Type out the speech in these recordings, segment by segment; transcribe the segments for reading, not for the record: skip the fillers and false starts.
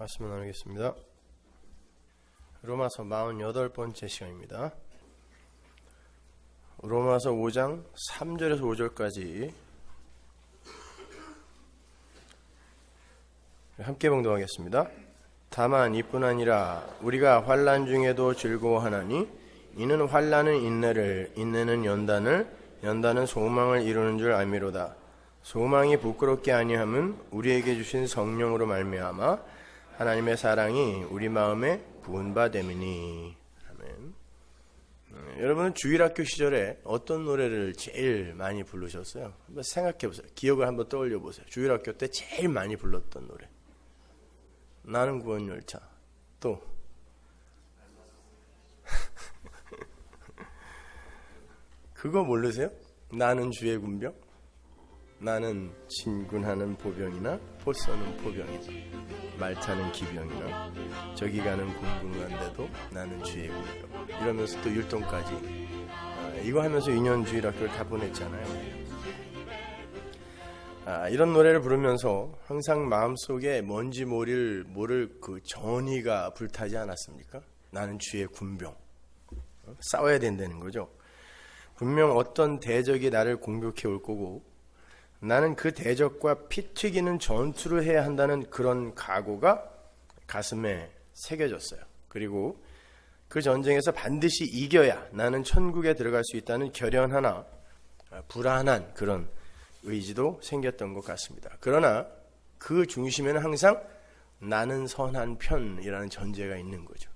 말씀을 나누겠습니다. 로마서 48번째 시간입니다. 로마서 5장 3절에서 5절까지 함께 봉독하겠습니다. 다만 이뿐 아니라 우리가 환난 중에도 즐거워하나니 이는 환난은 인내를, 인내는 연단을, 연단은 소망을 이루는 줄 알미로다. 소망이 부끄럽게 아니함은 우리에게 주신 성령으로 말미암아 하나님의 사랑이 우리 마음에 부은 바 됨이니. 아멘. 여러분은 주일학교 시절에 어떤 노래를 제일 많이 부르셨어요? 한번 생각해 보세요. 기억을 한번 떠올려 보세요. 주일학교 때 제일 많이 불렀던 노래. 나는 구원열차. 또 그거 모르세요? 나는 주의 군병? 나는 진군하는 보병이나 포쏘는 포병이나 말 타는 기병이나 저기 가는 공군관대도 나는 주의 군병. 이러면서 또 율동까지 이거 하면서 2년 주일학교를 다 보냈잖아요. 이런 노래를 부르면서 항상 마음속에 뭔지 모를 그 전의가 불타지 않았습니까? 나는 주의 군병. 싸워야 된다는 거죠. 분명 어떤 대적이 나를 공격해 올 거고 나는 그 대적과 피 튀기는 전투를 해야 한다는 그런 각오가 가슴에 새겨졌어요. 그리고 그 전쟁에서 반드시 이겨야 나는 천국에 들어갈 수 있다는 결연하나 불안한 그런 의지도 생겼던 것 같습니다. 그러나 그 중심에는 항상 나는 선한 편이라는 전제가 있는 거죠.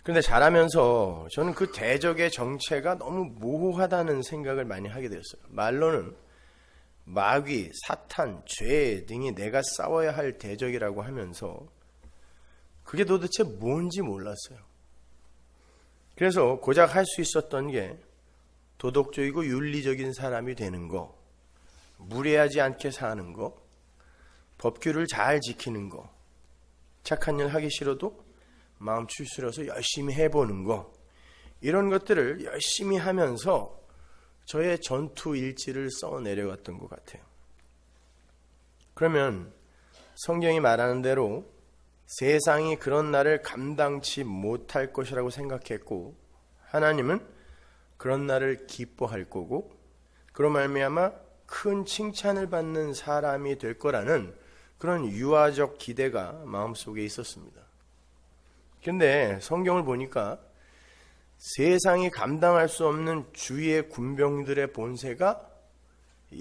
그런데 자라면서 저는 그 대적의 정체가 너무 모호하다는 생각을 많이 하게 되었어요. 말로는 마귀, 사탄, 죄 등이 내가 싸워야 할 대적이라고 하면서 그게 도대체 뭔지 몰랐어요. 그래서 고작 할 수 있었던 게 도덕적이고 윤리적인 사람이 되는 거, 무례하지 않게 사는 거, 법규를 잘 지키는 거, 착한 일 하기 싫어도 마음 추스려서 열심히 해보는 거, 이런 것들을 열심히 하면서 저의 전투 일지를 써 내려갔던 것 같아요. 그러면 성경이 말하는 대로 세상이 그런 나를 감당치 못할 것이라고 생각했고 하나님은 그런 나를 기뻐할 거고 그로 말미암아 큰 칭찬을 받는 사람이 될 거라는 그런 유아적 기대가 마음속에 있었습니다. 그런데 성경을 보니까 세상이 감당할 수 없는 주의 군병들의 본세가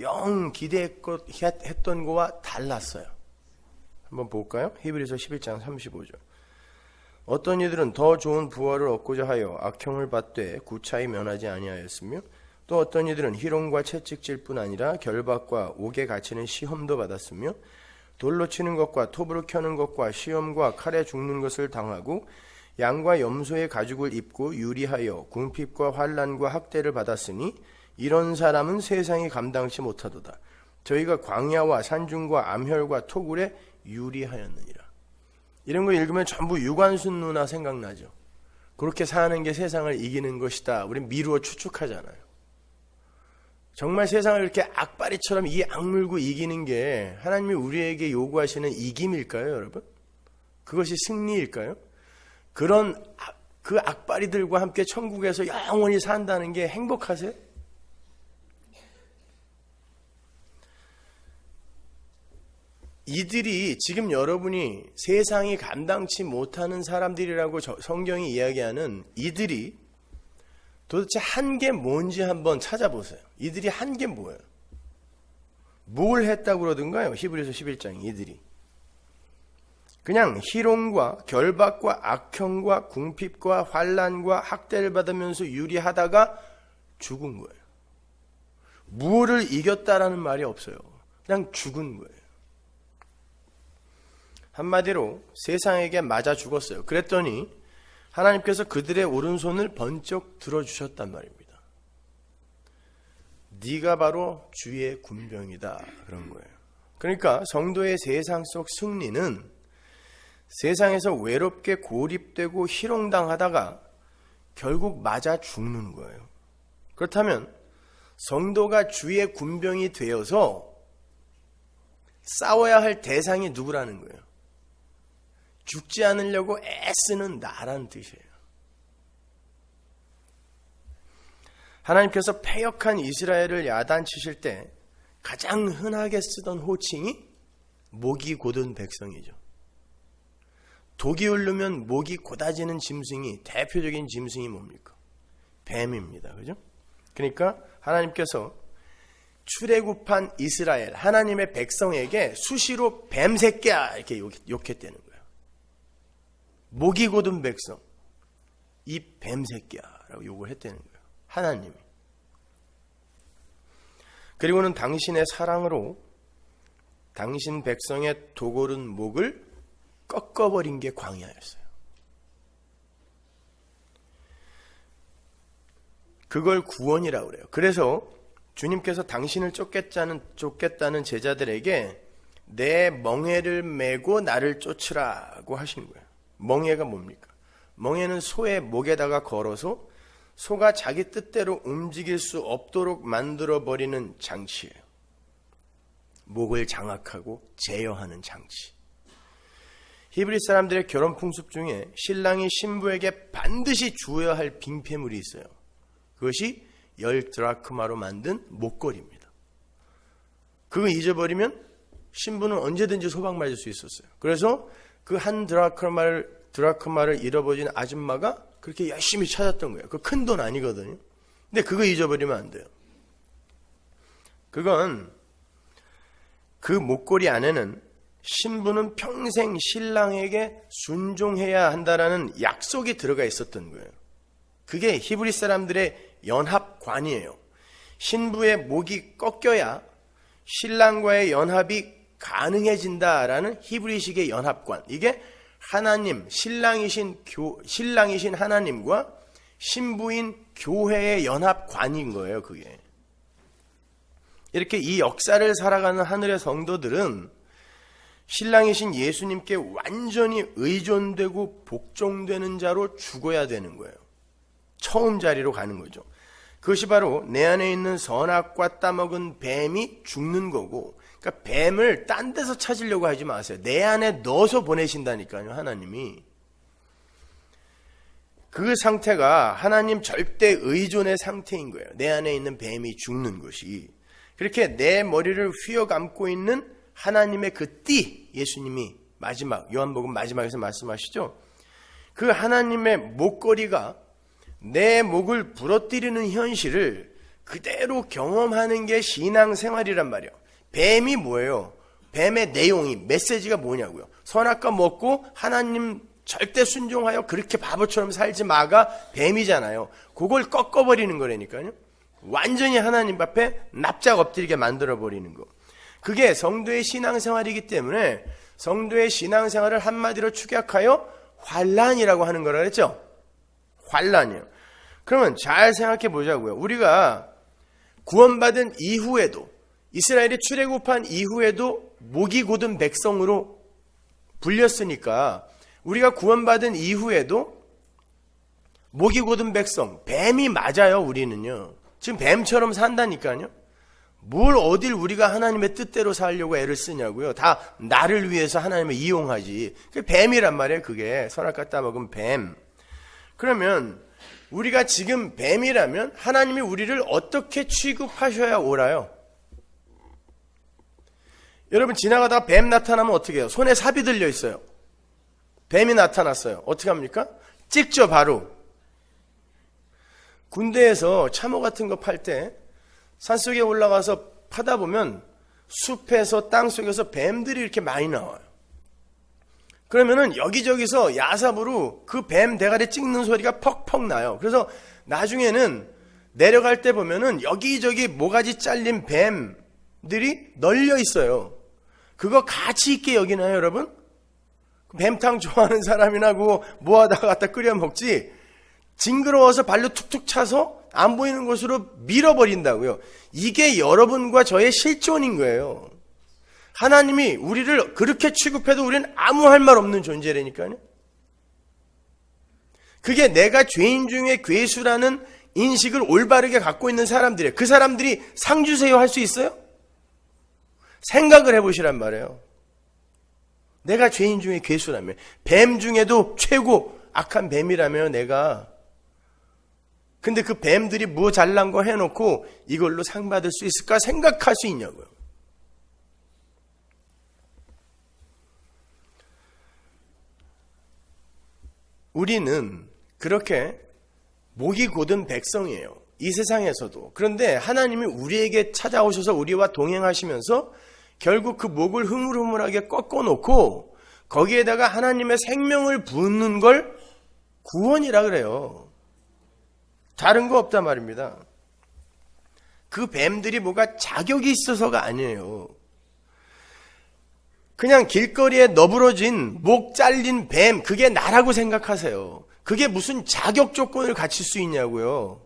영 기대했던 거와 달랐어요. 한번 볼까요? 히브리서 11장 35절. 어떤 이들은 더 좋은 부활을 얻고자 하여 악형을 받되 구차히 면하지 아니하였으며 또 어떤 이들은 희롱과 채찍질 뿐 아니라 결박과 옥에 갇히는 시험도 받았으며 돌로 치는 것과 톱으로 켜는 것과 시험과 칼에 죽는 것을 당하고 양과 염소의 가죽을 입고 유리하여 궁핍과 환난과 학대를 받았으니 이런 사람은 세상이 감당치 못하도다. 저희가 광야와 산중과 암혈과 토굴에 유리하였느니라. 이런 거 읽으면 전부 유관순누나 생각나죠. 그렇게 사는 게 세상을 이기는 것이다. 우린 미루어 추측하잖아요. 정말 세상을 이렇게 악바리처럼 이 악물고 이기는 게 하나님이 우리에게 요구하시는 이김일까요, 여러분? 그것이 승리일까요? 그런 그 악바리들과 함께 천국에서 영원히 산다는 게 행복하세요? 이들이 지금 여러분이 세상이 감당치 못하는 사람들이라고 성경이 이야기하는 이들이 도대체 한 게 뭔지 한번 찾아보세요. 이들이 한 게 뭐예요? 뭘 했다고 그러던가요? 히브리서 11장 이들이 그냥 희롱과 결박과 악형과 궁핍과 환난과 학대를 받으면서 유리하다가 죽은 거예요. 무엇을 이겼다라는 말이 없어요. 그냥 죽은 거예요. 한마디로 세상에게 맞아 죽었어요. 그랬더니 하나님께서 그들의 오른손을 번쩍 들어주셨단 말입니다. 네가 바로 주의 군병이다 그런 거예요. 그러니까 성도의 세상 속 승리는 세상에서 외롭게 고립되고 희롱당하다가 결국 맞아 죽는 거예요. 그렇다면 성도가 주의 군병이 되어서 싸워야 할 대상이 누구라는 거예요? 죽지 않으려고 애쓰는 나라는 뜻이에요. 하나님께서 패역한 이스라엘을 야단치실 때 가장 흔하게 쓰던 호칭이 목이 곧은 백성이죠. 독이 울르면 목이 곧아지는 짐승이, 대표적인 짐승이 뭡니까? 뱀입니다. 그죠? 그러니까 하나님께서 출애굽한 이스라엘, 하나님의 백성에게 수시로 뱀 새끼야 이렇게 욕했다는 거예요. 목이 곧은 백성, 이 뱀 새끼야 라고 욕을 했다는 거예요. 하나님이. 그리고는 당신의 사랑으로 당신 백성의 도고른 목을 꺾어버린 게 광야였어요. 그걸 구원이라고 그래요. 그래서 주님께서 당신을 쫓겠다는 제자들에게 내 멍에를 메고 나를 쫓으라고 하신 거예요. 멍에가 뭡니까? 멍에는 소의 목에다가 걸어서 소가 자기 뜻대로 움직일 수 없도록 만들어버리는 장치예요. 목을 장악하고 제어하는 장치. 히브리 사람들의 결혼 풍습 중에 신랑이 신부에게 반드시 주어야 할 빙패물이 있어요. 그것이 10드라크마로 만든 목걸이입니다. 그거 잊어버리면 신부는 언제든지 소방 맞을 수 있었어요. 그래서 그 한 드라크마를 잃어버린 아줌마가 그렇게 열심히 찾았던 거예요. 그 큰 돈 아니거든요. 근데 그거 잊어버리면 안 돼요. 그건 그 목걸이 안에는 신부는 평생 신랑에게 순종해야 한다라는 약속이 들어가 있었던 거예요. 그게 히브리 사람들의 연합관이에요. 신부의 목이 꺾여야 신랑과의 연합이 가능해진다라는 히브리식의 연합관. 이게 하나님, 신랑이신 하나님과 신부인 교회의 연합관인 거예요, 그게. 이렇게 이 역사를 살아가는 하늘의 성도들은 신랑이신 예수님께 완전히 의존되고 복종되는 자로 죽어야 되는 거예요. 처음 자리로 가는 거죠. 그것이 바로 내 안에 있는 선악과 따먹은 뱀이 죽는 거고, 그러니까 뱀을 딴 데서 찾으려고 하지 마세요. 내 안에 넣어서 보내신다니까요, 하나님이. 그 상태가 하나님 절대 의존의 상태인 거예요. 내 안에 있는 뱀이 죽는 것이. 그렇게 내 머리를 휘어감고 있는 하나님의 그 띠, 예수님이 마지막, 요한복음 마지막에서 말씀하시죠. 그 하나님의 목걸이가 내 목을 부러뜨리는 현실을 그대로 경험하는 게 신앙생활이란 말이에요. 뱀이 뭐예요? 뱀의 내용이, 메시지가 뭐냐고요? 선악과 먹고 하나님 절대 순종하여 그렇게 바보처럼 살지 마가 뱀이잖아요. 그걸 꺾어버리는 거라니까요. 완전히 하나님 앞에 납작 엎드리게 만들어버리는 거. 그게 성도의 신앙생활이기 때문에 성도의 신앙생활을 한마디로 축약하여 환난이라고 하는 거라 그랬죠? 환난이요. 그러면 잘 생각해 보자고요. 우리가 구원받은 이후에도, 이스라엘이 출애굽한 이후에도 목이 곧은 백성으로 불렸으니까 우리가 구원받은 이후에도 목이 곧은 백성, 뱀이 맞아요. 우리는요. 지금 뱀처럼 산다니까요. 뭘 어딜 우리가 하나님의 뜻대로 살려고 애를 쓰냐고요. 다 나를 위해서 하나님을 이용하지. 그게 뱀이란 말이에요. 그게 선악과 따먹은 뱀. 그러면 우리가 지금 뱀이라면 하나님이 우리를 어떻게 취급하셔야 옳아요? 여러분 지나가다가 뱀 나타나면 어떻게 해요? 손에 삽이 들려 있어요. 뱀이 나타났어요. 어떻게 합니까? 찍죠, 바로. 군대에서 참호 같은 거 팔 때 산속에 올라가서 파다 보면 숲에서 땅속에서 뱀들이 이렇게 많이 나와요. 그러면은 여기저기서 야삽으로 그 뱀 대가리 찍는 소리가 퍽퍽 나요. 그래서 나중에는 내려갈 때 보면은 여기저기 모가지 잘린 뱀들이 널려 있어요. 그거 가치 있게 여기나요, 여러분? 뱀탕 좋아하는 사람이나 그거 모아다가 갖다 끓여 먹지, 징그러워서 발로 툭툭 차서 안 보이는 곳으로 밀어버린다고요. 이게 여러분과 저의 실존인 거예요. 하나님이 우리를 그렇게 취급해도 우리는 아무 할 말 없는 존재라니까요. 그게 내가 죄인 중에 괴수라는 인식을 올바르게 갖고 있는 사람들이에요. 그 사람들이 상 주세요 할 수 있어요? 생각을 해보시란 말이에요. 내가 죄인 중에 괴수라며, 뱀 중에도 최고 악한 뱀이라며 내가. 근데 그 뱀들이 뭐 잘난 거 해놓고 이걸로 상 받을 수 있을까 생각할 수 있냐고요. 우리는 그렇게 목이 곧은 백성이에요. 이 세상에서도. 그런데 하나님이 우리에게 찾아오셔서 우리와 동행하시면서 결국 그 목을 흐물흐물하게 꺾어놓고 거기에다가 하나님의 생명을 붓는 걸 구원이라 그래요. 다른 거 없단 말입니다. 그 뱀들이 뭐가 자격이 있어서가 아니에요. 그냥 길거리에 너부러진 목 잘린 뱀, 그게 나라고 생각하세요. 그게 무슨 자격 조건을 갖출 수 있냐고요.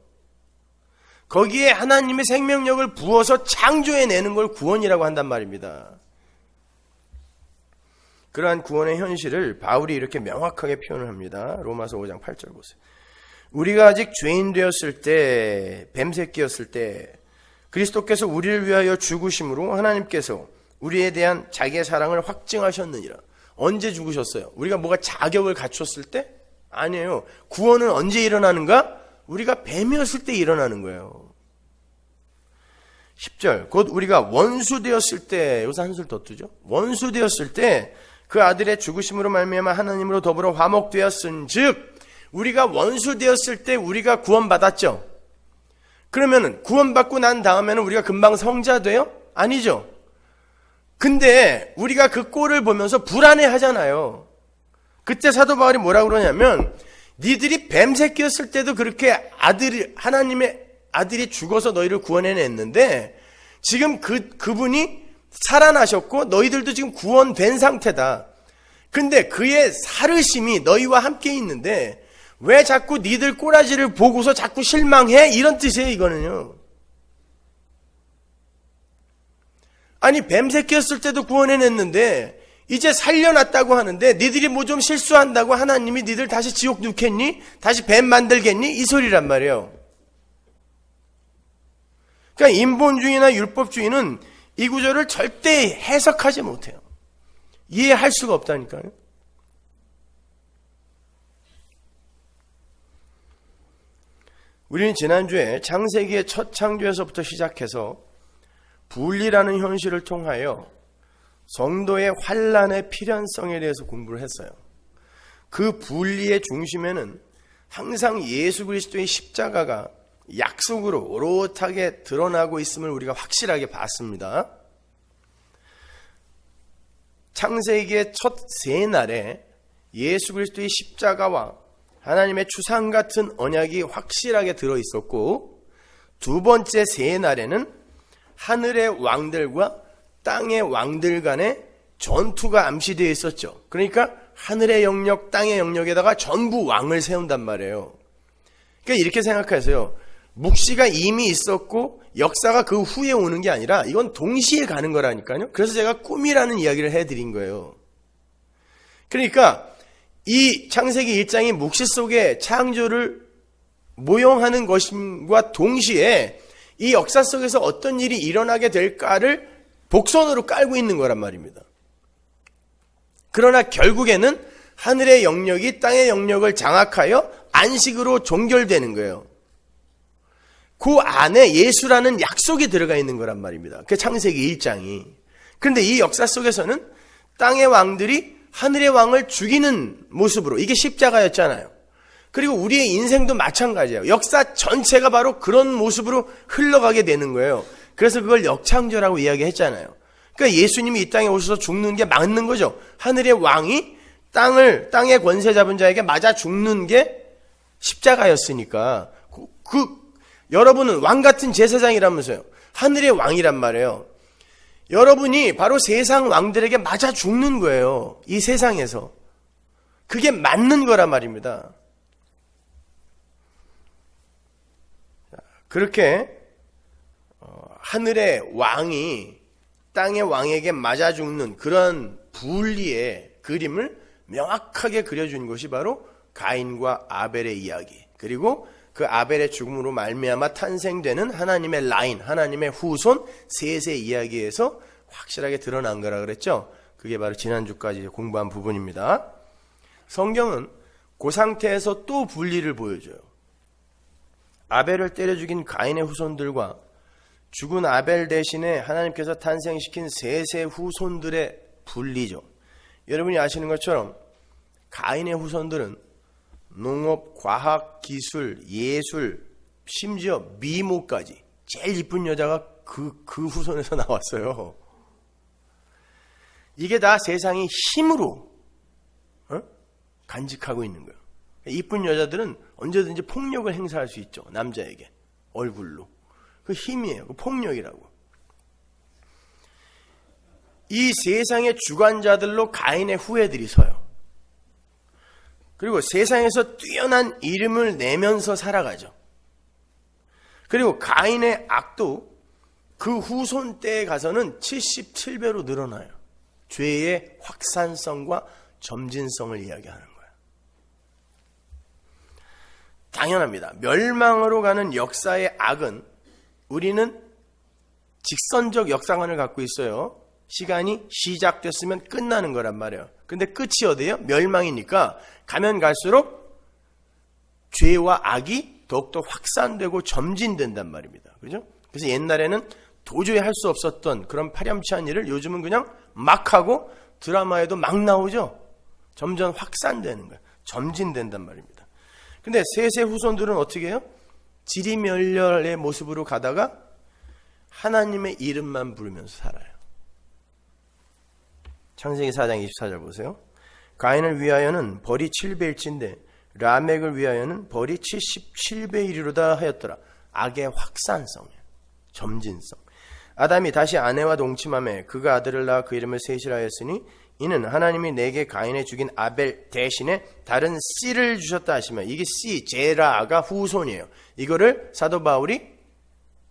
거기에 하나님의 생명력을 부어서 창조해내는 걸 구원이라고 한단 말입니다. 그러한 구원의 현실을 바울이 이렇게 명확하게 표현을 합니다. 로마서 5장 8절 보세요. 우리가 아직 죄인 되었을 때, 뱀새끼였을 때 그리스도께서 우리를 위하여 죽으심으로 하나님께서 우리에 대한 자기의 사랑을 확증하셨느니라. 언제 죽으셨어요? 우리가 뭐가 자격을 갖췄을 때? 아니에요. 구원은 언제 일어나는가? 우리가 뱀이었을 때 일어나는 거예요. 10절, 곧 우리가 원수 되었을 때, 여기서 한술 더 뜨죠? 원수 되었을 때 그 아들의 죽으심으로 말미암아 하나님으로 더불어 화목되었은즉, 우리가 원수 되었을 때 우리가 구원받았죠? 그러면은 구원받고 난 다음에는 우리가 금방 성자 돼요? 아니죠. 근데 우리가 그 꼴을 보면서 불안해 하잖아요. 그때 사도 바울이 뭐라 그러냐면, 니들이 뱀새끼였을 때도 그렇게 하나님의 아들이 죽어서 너희를 구원해냈는데 지금 그분이 살아나셨고 너희들도 지금 구원된 상태다. 근데 그의 살으심이 너희와 함께 있는데 왜 자꾸 니들 꼬라지를 보고서 자꾸 실망해? 이런 뜻이에요, 이거는요. 아니, 뱀새끼였을 때도 구원해냈는데 이제 살려놨다고 하는데 니들이 뭐 좀 실수한다고 하나님이 니들 다시 지옥 넣겠니? 다시 뱀 만들겠니? 이 소리란 말이에요. 그러니까 인본주의나 율법주의는 이 구절을 절대 해석하지 못해요. 이해할 수가 없다니까요. 우리는 지난주에 창세기의 첫 창조에서부터 시작해서 분리라는 현실을 통하여 성도의 환난의 필연성에 대해서 공부를 했어요. 그 분리의 중심에는 항상 예수 그리스도의 십자가가 약속으로 오롯하게 드러나고 있음을 우리가 확실하게 봤습니다. 창세기의 첫 세 날에 예수 그리스도의 십자가와 하나님의 추상 같은 언약이 확실하게 들어있었고, 두 번째 세 날에는 하늘의 왕들과 땅의 왕들 간의 전투가 암시되어 있었죠. 그러니까 하늘의 영역, 땅의 영역에다가 전부 왕을 세운단 말이에요. 그러니까 이렇게 생각하세요. 묵시가 이미 있었고 역사가 그 후에 오는 게 아니라 이건 동시에 가는 거라니까요. 그래서 제가 꿈이라는 이야기를 해드린 거예요. 그러니까 이 창세기 1장이 묵시 속에 창조를 모형하는 것과 동시에 이 역사 속에서 어떤 일이 일어나게 될까를 복선으로 깔고 있는 거란 말입니다. 그러나 결국에는 하늘의 영역이 땅의 영역을 장악하여 안식으로 종결되는 거예요. 그 안에 예수라는 약속이 들어가 있는 거란 말입니다. 그 창세기 1장이. 그런데 이 역사 속에서는 땅의 왕들이 하늘의 왕을 죽이는 모습으로, 이게 십자가였잖아요. 그리고 우리의 인생도 마찬가지예요. 역사 전체가 바로 그런 모습으로 흘러가게 되는 거예요. 그래서 그걸 역창조라고 이야기했잖아요. 그러니까 예수님이 이 땅에 오셔서 죽는 게 맞는 거죠. 하늘의 왕이 땅의 권세 잡은 자에게 맞아 죽는 게 십자가였으니까. 여러분은 왕 같은 제사장이라면서요. 하늘의 왕이란 말이에요. 여러분이 바로 세상 왕들에게 맞아 죽는 거예요. 이 세상에서. 그게 맞는 거란 말입니다. 그렇게 하늘의 왕이 땅의 왕에게 맞아 죽는 그런 분리의 그림을 명확하게 그려준 것이 바로 가인과 아벨의 이야기, 그리고 그 아벨의 죽음으로 말미암아 탄생되는 하나님의 라인, 하나님의 후손 셋의 이야기에서 확실하게 드러난 거라 그랬죠. 그게 바로 지난주까지 공부한 부분입니다. 성경은 그 상태에서 또 분리를 보여줘요. 아벨을 때려 죽인 가인의 후손들과 죽은 아벨 대신에 하나님께서 탄생시킨 셋의 후손들의 분리죠. 여러분이 아시는 것처럼 가인의 후손들은 농업, 과학, 기술, 예술, 심지어 미모까지 제일 이쁜 여자가 그 후손에서 나왔어요. 이게 다 세상이 힘으로 간직하고 있는 거예요. 이쁜 여자들은 언제든지 폭력을 행사할 수 있죠. 남자에게 얼굴로. 그 힘이에요. 그 폭력이라고. 이 세상의 주관자들로 가인의 후예들이 서요. 그리고 세상에서 뛰어난 이름을 내면서 살아가죠. 그리고 가인의 악도 그 후손 때에 가서는 77배로 늘어나요. 죄의 확산성과 점진성을 이야기하는 거예요. 당연합니다. 멸망으로 가는 역사의 악은 우리는 직선적 역사관을 갖고 있어요. 시간이 시작됐으면 끝나는 거란 말이에요. 근데 끝이 어디예요? 멸망이니까 가면 갈수록 죄와 악이 더욱더 확산되고 점진된단 말입니다. 그죠? 그래서 옛날에는 도저히 할 수 없었던 그런 파렴치한 일을 요즘은 그냥 막 하고 드라마에도 막 나오죠. 점점 확산되는 거예요. 점진된단 말입니다. 근데 셋의 후손들은 어떻게 해요? 지리멸렬의 모습으로 가다가 하나님의 이름만 부르면서 살아요. 창세기 4장 24절 보세요. 가인을 위하여는 벌이 7배일진데 라멕을 위하여는 벌이 77배이리로다 하였더라. 악의 확산성이에요. 점진성. 아담이 다시 아내와 동침하며 그가 아들을 낳아 그 이름을 셋이라 하였으니 이는 하나님이 내게 가인에 죽인 아벨 대신에 다른 씨를 주셨다 하시며, 이게 씨, 제라가 후손이에요. 이거를 사도 바울이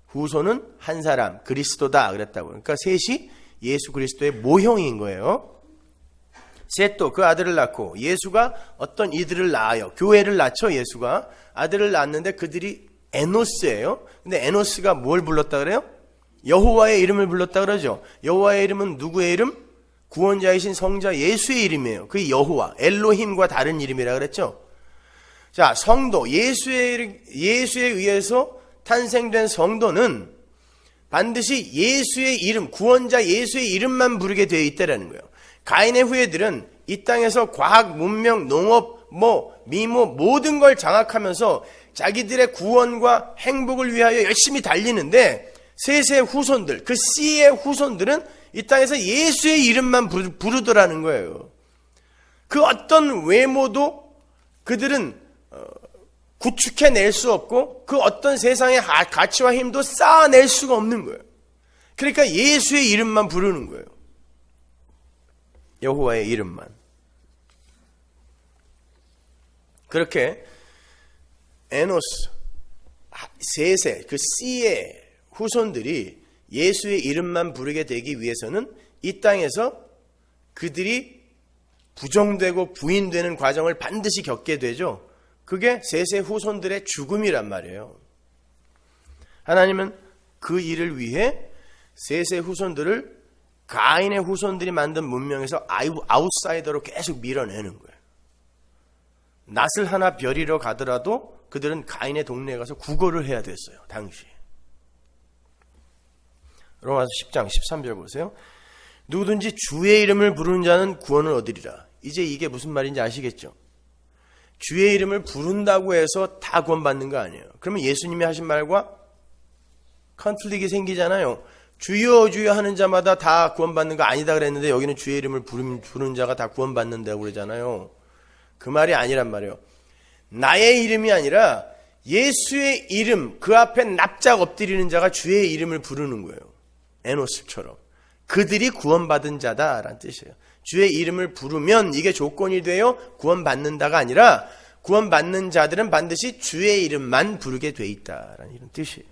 후손은 한 사람, 그리스도다 그랬다고. 그러니까 셋이 예수 그리스도의 모형인 거예요. 셋도 그 아들을 낳고 예수가 어떤 이들을 낳아요. 교회를 낳죠. 예수가 아들을 낳았는데 그들이 에노스예요. 근데 에노스가 뭘 불렀다 그래요? 여호와의 이름을 불렀다 그러죠. 여호와의 이름은 누구의 이름? 구원자이신 성자 예수의 이름이에요. 그 여호와, 엘로힘과 다른 이름이라 그랬죠. 자, 성도, 예수에 의해서 탄생된 성도는 반드시 예수의 이름, 구원자 예수의 이름만 부르게 되어 있다라는 거예요. 가인의 후예들은 이 땅에서 과학, 문명, 농업, 미모 모든 걸 장악하면서 자기들의 구원과 행복을 위하여 열심히 달리는데, 셋의 후손들, 그 씨의 후손들은 이 땅에서 예수의 이름만 부르더라는 거예요. 그 어떤 외모도 그들은 구축해낼 수 없고 그 어떤 세상의 가치와 힘도 쌓아낼 수가 없는 거예요. 그러니까 예수의 이름만 부르는 거예요. 여호와의 이름만. 그렇게 에노스, 셋의 그 씨의 후손들이 예수의 이름만 부르게 되기 위해서는 이 땅에서 그들이 부정되고 부인되는 과정을 반드시 겪게 되죠. 그게 셋의 후손들의 죽음이란 말이에요. 하나님은 그 일을 위해 셋의 후손들을 가인의 후손들이 만든 문명에서 아웃사이더로 계속 밀어내는 거예요. 낫을 하나 벼리러 가더라도 그들은 가인의 동네에 가서 구걸을 해야 됐어요. 당시에. 로마서 10장 13절 보세요. 누구든지 주의 이름을 부르는 자는 구원을 얻으리라. 이제 이게 무슨 말인지 아시겠죠? 주의 이름을 부른다고 해서 다 구원받는 거 아니에요. 그러면 예수님이 하신 말과 컨플릭이 생기잖아요. 주여 주여 하는 자마다 다 구원받는 거 아니다 그랬는데 여기는 주의 이름을 부르는 자가 다 구원받는다고 그러잖아요. 그 말이 아니란 말이에요. 나의 이름이 아니라 예수의 이름, 그 앞에 납작 엎드리는 자가 주의 이름을 부르는 거예요. 에노스처럼. 그들이 구원받은 자다라는 뜻이에요. 주의 이름을 부르면 이게 조건이 되어 구원받는다가 아니라 구원받는 자들은 반드시 주의 이름만 부르게 돼 있다라는 이런 뜻이에요.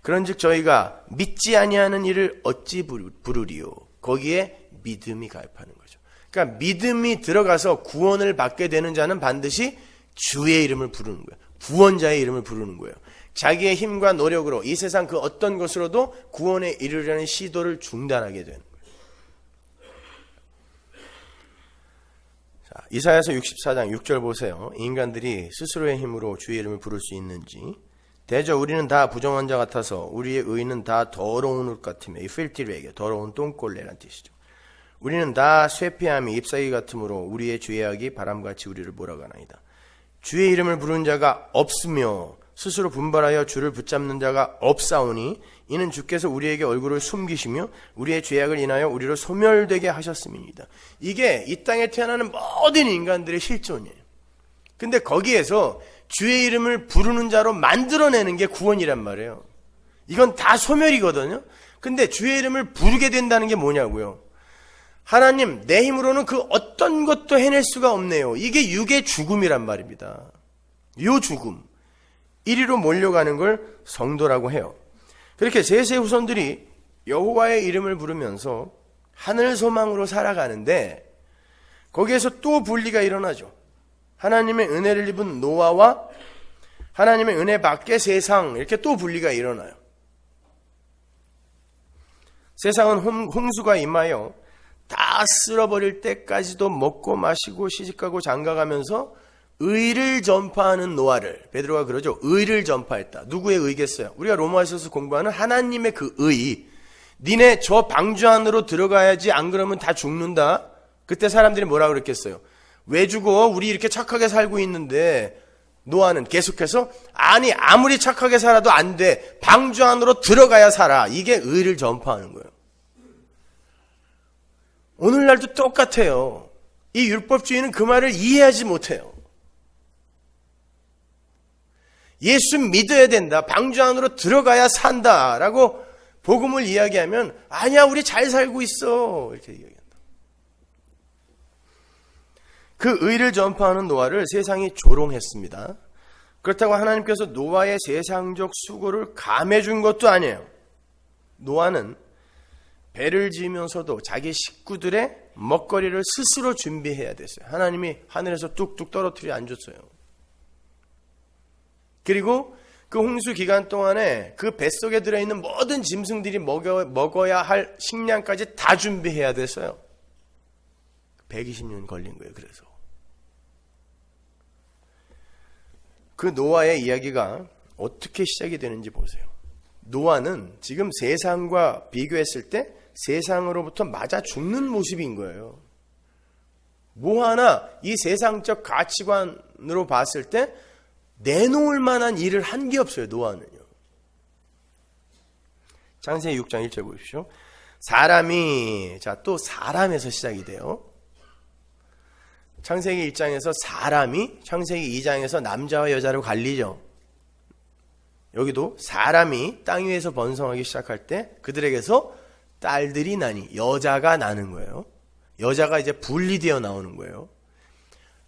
그런즉 저희가 믿지 아니하는 일을 어찌 부르리요? 거기에 믿음이 가입하는 거죠. 그러니까 믿음이 들어가서 구원을 받게 되는 자는 반드시 주의 이름을 부르는 거예요. 구원자의 이름을 부르는 거예요. 자기의 힘과 노력으로 이 세상 그 어떤 것으로도 구원에 이르려는 시도를 중단하게 되는 거예요. 자, 이사야서 64장 6절 보세요. 인간들이 스스로의 힘으로 주의 이름을 부를 수 있는지. 대저 우리는 다 부정한 자 같아서 우리의 의는 다 더러운 옷 같으며, 이 필티레게 더러운 똥꼴레란 뜻이죠. 우리는 다 쇠피함이 잎사귀 같으므로 우리의 죄악이 바람같이 우리를 몰아가나이다. 주의 이름을 부르는 자가 없으며 스스로 분발하여 주를 붙잡는 자가 없사오니 이는 주께서 우리에게 얼굴을 숨기시며 우리의 죄악을 인하여 우리로 소멸되게 하셨음이니이다. 이게 이 땅에 태어나는 모든 인간들의 실존이에요. 근데 거기에서 주의 이름을 부르는 자로 만들어내는 게 구원이란 말이에요. 이건 다 소멸이거든요. 근데 주의 이름을 부르게 된다는 게 뭐냐고요. 하나님, 내 힘으로는 그 어떤 것도 해낼 수가 없네요. 이게 육의 죽음이란 말입니다. 요 죽음. 이리로 몰려가는 걸 성도라고 해요. 그렇게 셋의 후손들이 여호와의 이름을 부르면서 하늘 소망으로 살아가는데 거기에서 또 분리가 일어나죠. 하나님의 은혜를 입은 노아와 하나님의 은혜 밖의 세상, 이렇게 또 분리가 일어나요. 세상은 홍수가 임하여 다 쓸어버릴 때까지도 먹고 마시고 시집가고 장가가면서 의를 전파하는 노아를, 베드로가 그러죠. 의를 전파했다. 누구의 의겠어요? 우리가 로마서에서 공부하는 하나님의 그 의. 니네 저 방주 안으로 들어가야지, 안 그러면 다 죽는다. 그때 사람들이 뭐라 그랬겠어요? 왜 죽어? 우리 이렇게 착하게 살고 있는데. 노아는 계속해서 아니 아무리 착하게 살아도 안 돼. 방주 안으로 들어가야 살아. 이게 의를 전파하는 거예요. 오늘날도 똑같아요. 이 율법주의는 그 말을 이해하지 못해요. 예수 믿어야 된다. 방주 안으로 들어가야 산다라고 복음을 이야기하면 아니야 우리 잘 살고 있어 이렇게 이야기한다. 그 의를 전파하는 노아를 세상이 조롱했습니다. 그렇다고 하나님께서 노아의 세상적 수고를 감해준 것도 아니에요. 노아는 배를 지으면서도 자기 식구들의 먹거리를 스스로 준비해야 됐어요. 하나님이 하늘에서 뚝뚝 떨어뜨려 안 줬어요. 그리고 그 홍수 기간 동안에 그 뱃속에 들어있는 모든 짐승들이 먹어야 할 식량까지 다 준비해야 됐어요. 120년 걸린 거예요. 그래서 그 노아의 이야기가 어떻게 시작이 되는지 보세요. 노아는 지금 세상과 비교했을 때 세상으로부터 맞아 죽는 모습인 거예요. 뭐 하나 이 세상적 가치관으로 봤을 때 내놓을 만한 일을 한 게 없어요. 노아는요. 창세기 6장 1절 보십시오. 사람이, 자, 또 사람에서 시작이 돼요. 창세기 1장에서 사람이, 창세기 2장에서 남자와 여자로 갈리죠. 여기도 사람이 땅 위에서 번성하기 시작할 때 그들에게서 딸들이 나니, 여자가 나는 거예요. 여자가 이제 분리되어 나오는 거예요.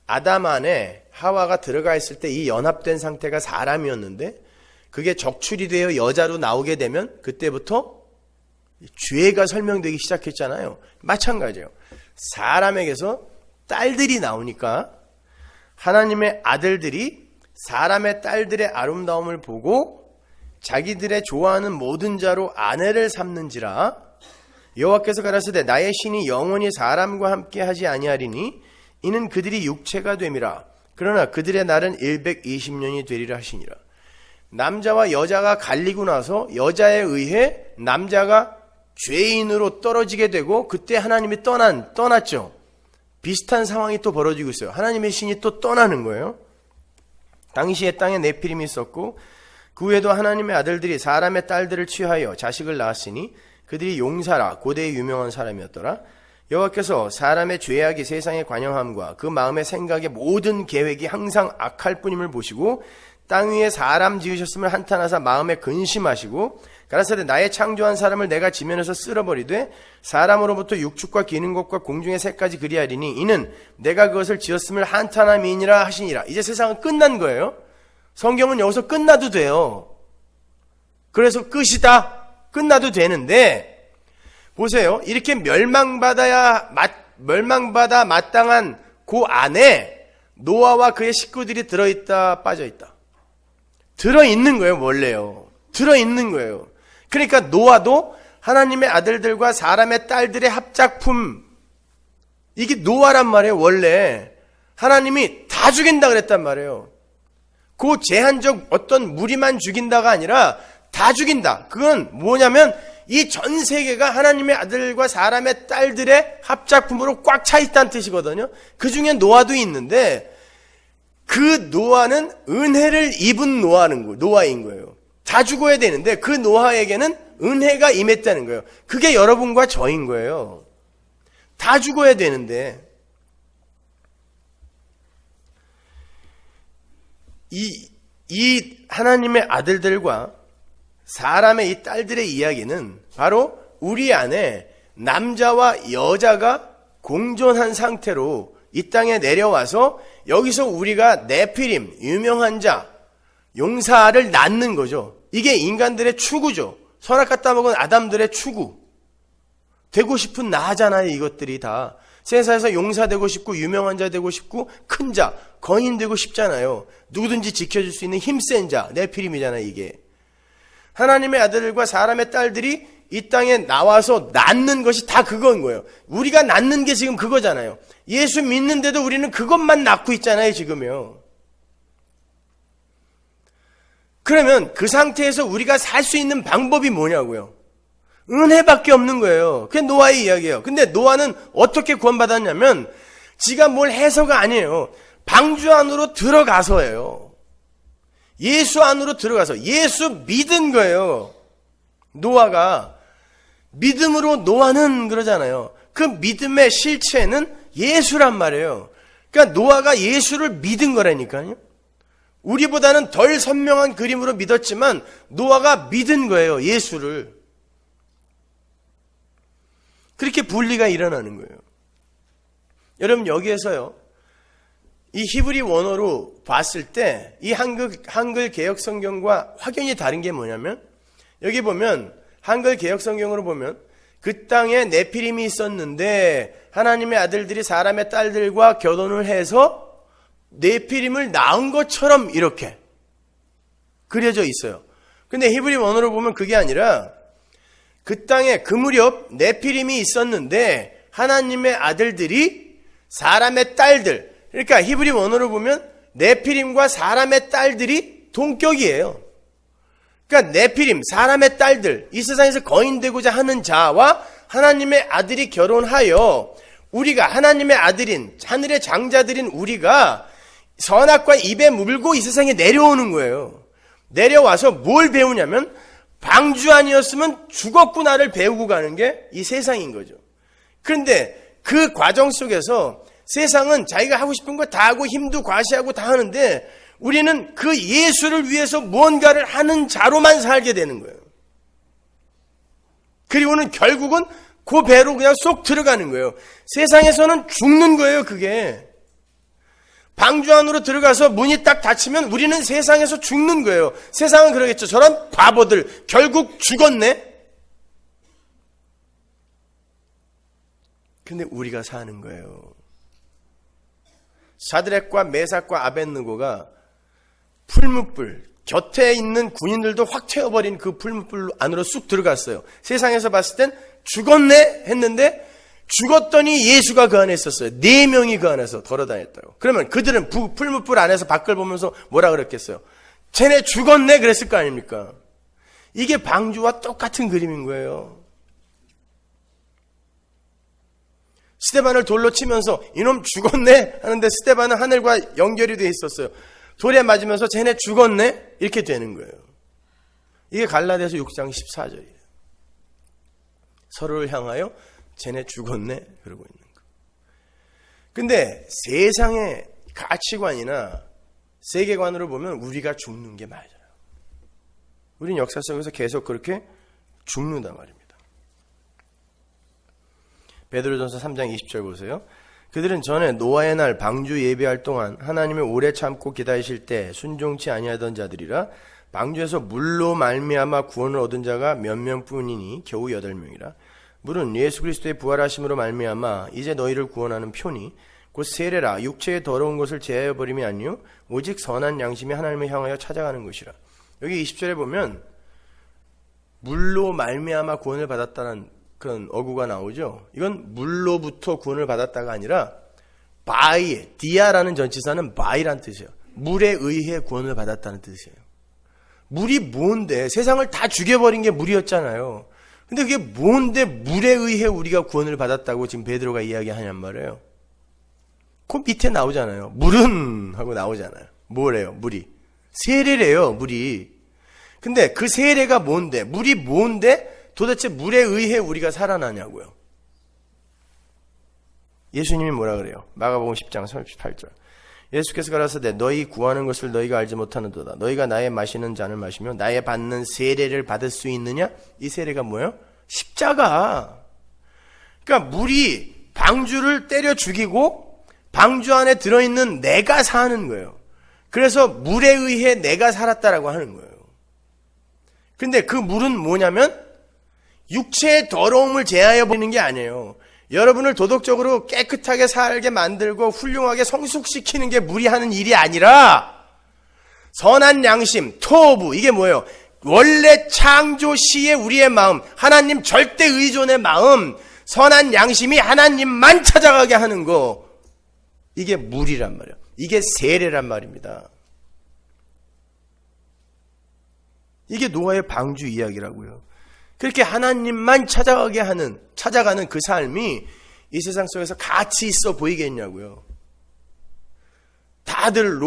아담 안에 하와가 들어가 있을 때 이 연합된 상태가 사람이었는데 그게 적출이 되어 여자로 나오게 되면 그때부터 죄가 설명되기 시작했잖아요. 마찬가지예요. 사람에게서 딸들이 나오니까 하나님의 아들들이 사람의 딸들의 아름다움을 보고 자기들의 좋아하는 모든 자로 아내를 삼는지라. 여호와께서 가라사대 나의 신이 영원히 사람과 함께 하지 아니하리니 이는 그들이 육체가 됨이라. 그러나 그들의 날은 120년이 되리라 하시니라. 남자와 여자가 갈리고 나서 여자에 의해 남자가 죄인으로 떨어지게 되고 그때 하나님이 떠났죠. 비슷한 상황이 또 벌어지고 있어요. 하나님의 신이 또 떠나는 거예요. 당시에 땅에 네피림이 있었고 그 후에도 하나님의 아들들이 사람의 딸들을 취하여 자식을 낳았으니 그들이 용사라, 고대의 유명한 사람이었더라. 여호와께서 사람의 죄악이 세상에 관영함과 그 마음의 생각의 모든 계획이 항상 악할 뿐임을 보시고 땅 위에 사람 지으셨음을 한탄하사 마음에 근심하시고 가라사대 나의 창조한 사람을 내가 지면에서 쓸어버리되 사람으로부터 육축과 기는 것과 공중의 새까지 그리하리니 이는 내가 그것을 지었음을 한탄함이니라 하시니라. 이제 세상은 끝난 거예요. 성경은 여기서 끝나도 돼요. 그래서 끝이다. 끝나도 되는데 보세요. 이렇게 멸망받아 마땅한 그 안에 노아와 그의 식구들이 들어있다 빠져있다. 들어있는 거예요. 원래요. 들어있는 거예요. 그러니까 노아도 하나님의 아들들과 사람의 딸들의 합작품, 이게 노아란 말이에요. 원래 하나님이 다 죽인다 그랬단 말이에요. 그 제한적 어떤 무리만 죽인다가 아니라 다 죽인다. 그건 뭐냐면 이 전 세계가 하나님의 아들과 사람의 딸들의 합작품으로 꽉 차 있다는 뜻이거든요. 그 중에 노아도 있는데 그 노아는 은혜를 입은 노아인 거예요. 다 죽어야 되는데 그 노아에게는 은혜가 임했다는 거예요. 그게 여러분과 저인 거예요. 다 죽어야 되는데 이 하나님의 아들들과 사람의 이 딸들의 이야기는 바로 우리 안에 남자와 여자가 공존한 상태로 이 땅에 내려와서 여기서 우리가 네피림, 유명한 자, 용사를 낳는 거죠. 이게 인간들의 추구죠. 선악 따먹은 아담들의 추구. 되고 싶은 나잖아요. 이것들이 다. 세상에서 용사 되고 싶고 유명한 자 되고 싶고 큰 자, 거인 되고 싶잖아요. 누구든지 지켜줄 수 있는 힘센 자, 네피림이잖아요. 이게. 하나님의 아들과 사람의 딸들이 이 땅에 나와서 낳는 것이 다 그건 거예요. 우리가 낳는 게 지금 그거잖아요. 예수 믿는데도 우리는 그것만 낳고 있잖아요. 지금요. 그러면 그 상태에서 우리가 살 수 있는 방법이 뭐냐고요. 은혜밖에 없는 거예요. 그게 노아의 이야기예요. 근데 노아는 어떻게 구원받았냐면 지가 뭘 해서가 아니에요. 방주 안으로 들어가서예요. 예수 안으로 들어가서 예수 믿은 거예요. 노아가 믿음으로 노아는 그러잖아요. 그 믿음의 실체는 예수란 말이에요. 그러니까 노아가 예수를 믿은 거라니까요. 우리보다는 덜 선명한 그림으로 믿었지만 노아가 믿은 거예요. 예수를. 그렇게 분리가 일어나는 거예요. 여러분 여기에서요. 이 히브리 원어로 봤을 때 이 한글 개역 성경과 확연히 다른 게 뭐냐면 여기 보면 한글 개역 성경으로 보면 그 땅에 네피림이 있었는데 하나님의 아들들이 사람의 딸들과 결혼을 해서 네피림을 낳은 것처럼 이렇게 그려져 있어요. 근데 히브리 원어로 보면 그게 아니라 그 땅에 그 무렵 네피림이 있었는데 하나님의 아들들이 사람의 딸들, 그러니까 히브리 원어로 보면 네피림과 사람의 딸들이 동격이에요. 그러니까 네피림, 사람의 딸들, 이 세상에서 거인되고자 하는 자와 하나님의 아들이 결혼하여 우리가 하나님의 아들인 하늘의 장자들인 우리가 선악과 입에 물고 이 세상에 내려오는 거예요. 내려와서 뭘 배우냐면 방주 아니었으면 죽었구나를 배우고 가는 게 이 세상인 거죠. 그런데 그 과정 속에서 세상은 자기가 하고 싶은 거 다 하고 힘도 과시하고 다 하는데 우리는 그 예수를 위해서 무언가를 하는 자로만 살게 되는 거예요. 그리고는 결국은 그 배로 그냥 쏙 들어가는 거예요. 세상에서는 죽는 거예요, 그게. 방주 안으로 들어가서 문이 딱 닫히면 우리는 세상에서 죽는 거예요. 세상은 그러겠죠. 저런 바보들 결국 죽었네. 근데 우리가 사는 거예요. 사드락과 메삭과 아벳느고가 풀무불, 곁에 있는 군인들도 확 태워버린 그 풀무불 안으로 쑥 들어갔어요. 세상에서 봤을 땐 죽었네 했는데 죽었더니 예수가 그 안에 있었어요. 4명이 그 안에서 걸어다녔다고. 그러면 그들은 풀무불 안에서 밖을 보면서 뭐라 그랬겠어요? 쟤네 죽었네 그랬을 거 아닙니까? 이게 방주와 똑같은 그림인 거예요. 스데반을 돌로 치면서 이놈 죽었네 하는데 스데반은 하늘과 연결이 되어 있었어요. 돌에 맞으면서 쟤네 죽었네 이렇게 되는 거예요. 이게 갈라디아서 6장 14절이에요. 서로를 향하여 쟤네 죽었네 그러고 있는 거. 근데 세상의 가치관이나 세계관으로 보면 우리가 죽는 게 맞아요. 우리는 역사 속에서 계속 그렇게 죽는단 말입니다. 베드로전서 3장 20절 보세요. 그들은 전에 노아의 날 방주 예비할 동안 하나님을 오래 참고 기다리실 때 순종치 아니하던 자들이라. 방주에서 물로 말미암아 구원을 얻은 자가 몇 명뿐이니 겨우 8명이라. 물은 예수 그리스도의 부활하심으로 말미암아 이제 너희를 구원하는 표니 곧 세례라. 육체의 더러운 것을 제하여 버림이 아니요 오직 선한 양심이 하나님을 향하여 찾아가는 것이라. 여기 20절에 보면 물로 말미암아 구원을 받았다는 그런 어구가 나오죠. 이건 물로부터 구원을 받았다가 아니라 바이, 디아라는 전치사는 바이란 뜻이에요. 물에 의해 구원을 받았다는 뜻이에요. 물이 뭔데? 세상을 다 죽여버린 게 물이었잖아요. 근데 그게 뭔데 물에 의해 우리가 구원을 받았다고 지금 베드로가 이야기하냔 말이에요. 그 밑에 나오잖아요. 물은 하고 나오잖아요. 뭐래요? 물이. 세례래요. 물이. 근데 그 세례가 뭔데? 물이 뭔데? 도대체 물에 의해 우리가 살아나냐고요. 예수님이 뭐라 그래요? 마가복음 10장 38절. 예수께서 가라사대 너희 구하는 것을 너희가 알지 못하는도다. 너희가 나의 마시는 잔을 마시며 나의 받는 세례를 받을 수 있느냐? 이 세례가 뭐예요? 십자가. 그러니까 물이 방주를 때려 죽이고 방주 안에 들어있는 내가 사는 거예요. 그래서 물에 의해 내가 살았다라고 하는 거예요. 근데 그 물은 뭐냐면 육체의 더러움을 제하여 버리는 게 아니에요. 여러분을 도덕적으로 깨끗하게 살게 만들고 훌륭하게 성숙시키는 게 물이 하는 일이 아니라 선한 양심, 토부, 이게 뭐예요? 원래 창조 시의 우리의 마음, 하나님 절대 의존의 마음, 선한 양심이 하나님만 찾아가게 하는 거, 이게 물이란 말이에요. 이게 세례란 말입니다. 이게 노아의 방주 이야기라고요. 그렇게 하나님만 찾아가는 그 삶이 이 세상 속에서 가치 있어 보이겠냐고요. 다들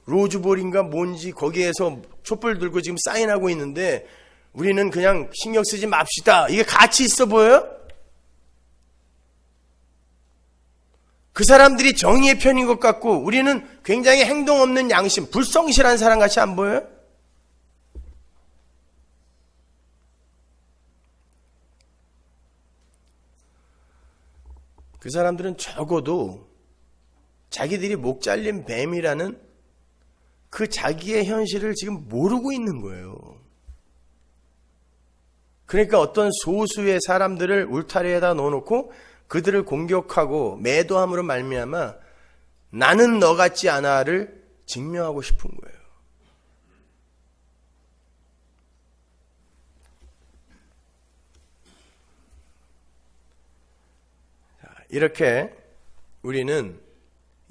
로즈볼인가 뭔지 거기에서 촛불 들고 지금 사인하고 있는데 우리는 그냥 신경 쓰지 맙시다. 이게 가치 있어 보여요? 그 사람들이 정의의 편인 것 같고 우리는 굉장히 행동 없는 양심, 불성실한 사람 같이 안 보여요? 그 사람들은 적어도 자기들이 목 잘린 뱀이라는 그 자기의 현실을 지금 모르고 있는 거예요. 그러니까 어떤 소수의 사람들을 울타리에다 넣어놓고 그들을 공격하고 매도함으로 말미암아 나는 너 같지 않아를 증명하고 싶은 거예요. 이렇게 우리는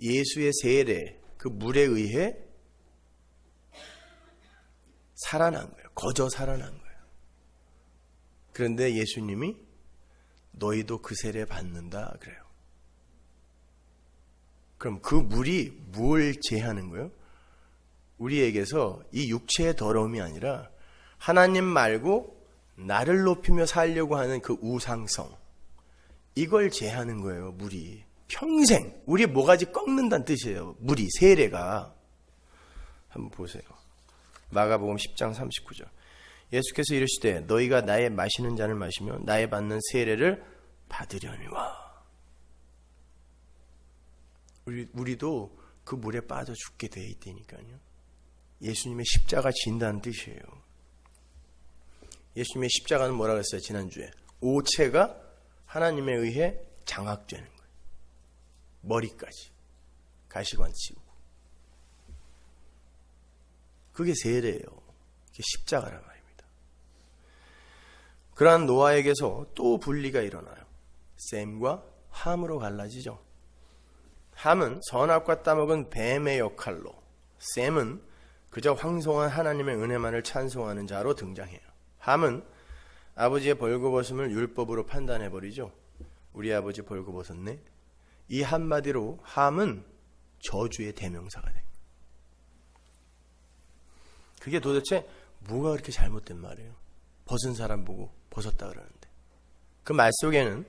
예수의 세례, 그 물에 의해 살아난 거예요. 거저 살아난 거예요. 그런데 예수님이 너희도 그 세례 받는다 그래요. 그럼 그 물이 뭘 제하는 거예요? 우리에게서 이 육체의 더러움이 아니라 하나님 말고 나를 높이며 살려고 하는 그 우상성, 이걸 제하는 거예요. 물이 평생 우리 모가지 꺾는다는 뜻이에요. 물이, 세례가. 한번 보세요. 마가복음 10장 39절. 예수께서 이르시되 너희가 나의 마시는 잔을 마시며 나의 받는 세례를 받으려니와. 우리도 그 물에 빠져 죽게 돼 있다니까요. 예수님의 십자가 진다는 뜻이에요. 예수님의 십자가는 뭐라고 했어요? 지난주에 오체가 하나님에 의해 장악되는 거예요. 머리까지 가시관 씌우고. 그게 세례예요. 그게 십자가란 말입니다. 그러한 노아에게서 또 분리가 일어나요. 셈과 함으로 갈라지죠. 함은 선악과 따먹은 뱀의 역할로, 셈은 그저 황송한 하나님의 은혜만을 찬송하는 자로 등장해요. 함은 아버지의 벌거벗음을 율법으로 판단해버리죠. 우리 아버지 벌거벗었네. 이 한마디로 함은 저주의 대명사가 돼요. 그게 도대체 뭐가 그렇게 잘못된 말이에요? 벗은 사람 보고 벗었다 그러는데. 그 말 속에는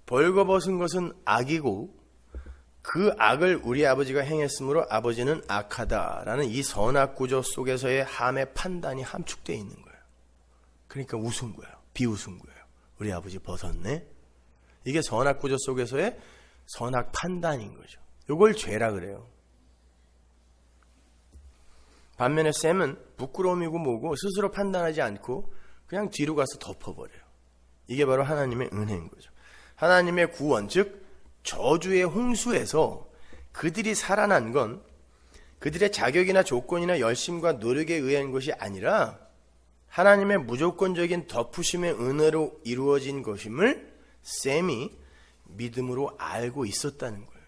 벌거벗은 것은 악이고 그 악을 우리 아버지가 행했으므로 아버지는 악하다라는 이 선악구조 속에서의 함의 판단이 함축되어 있는 거예요. 그러니까 웃은 거예요. 비웃은 거예요. 우리 아버지 벗었네. 이게 선악구조 속에서의 선악 판단인 거죠. 이걸 죄라 그래요. 반면에 셈은 부끄러움이고 뭐고 스스로 판단하지 않고 그냥 뒤로 가서 덮어버려요. 이게 바로 하나님의 은혜인 거죠. 하나님의 구원, 즉 저주의 홍수에서 그들이 살아난 건 그들의 자격이나 조건이나 열심과 노력에 의한 것이 아니라 하나님의 무조건적인 덮으심의 은혜로 이루어진 것임을 셈이 믿음으로 알고 있었다는 거예요.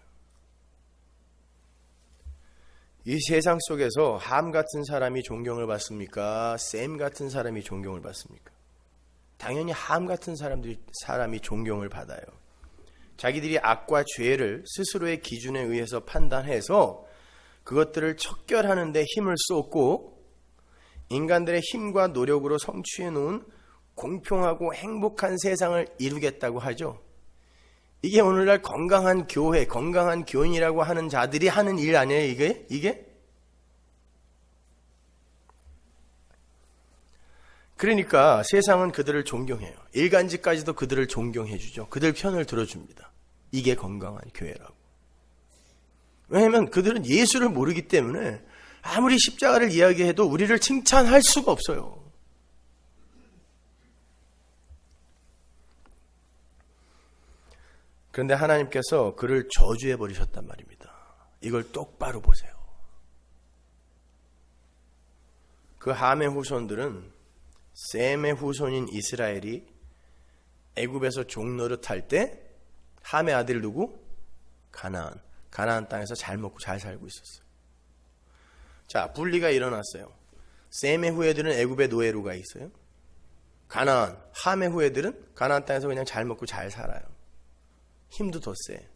이 세상 속에서 함 같은 사람이 존경을 받습니까? 셈 같은 사람이 존경을 받습니까? 당연히 함 같은 사람이 존경을 받아요. 자기들이 악과 죄를 스스로의 기준에 의해서 판단해서 그것들을 척결하는 데 힘을 쏟고 인간들의 힘과 노력으로 성취해 놓은 공평하고 행복한 세상을 이루겠다고 하죠. 이게 오늘날 건강한 교회, 건강한 교인이라고 하는 자들이 하는 일 아니에요, 이게? 그러니까 세상은 그들을 존경해요. 일간지까지도 그들을 존경해 주죠. 그들 편을 들어줍니다. 이게 건강한 교회라고. 왜냐하면 그들은 예수를 모르기 때문에 아무리 십자가를 이야기해도 우리를 칭찬할 수가 없어요. 그런데 하나님께서 그를 저주해 버리셨단 말입니다. 이걸 똑바로 보세요. 그 함의 후손들은 셈의 후손인 이스라엘이 애굽에서 종노릇할 때 함의 아들 누구? 가나안 땅에서 잘 먹고 잘 살고 있었어요. 자, 분리가 일어났어요. 셈의 후예들은 애굽의 노예로 가 있어요. 함의 후예들은 가나안 땅에서 그냥 잘 먹고 잘 살아요. 힘도 더 세.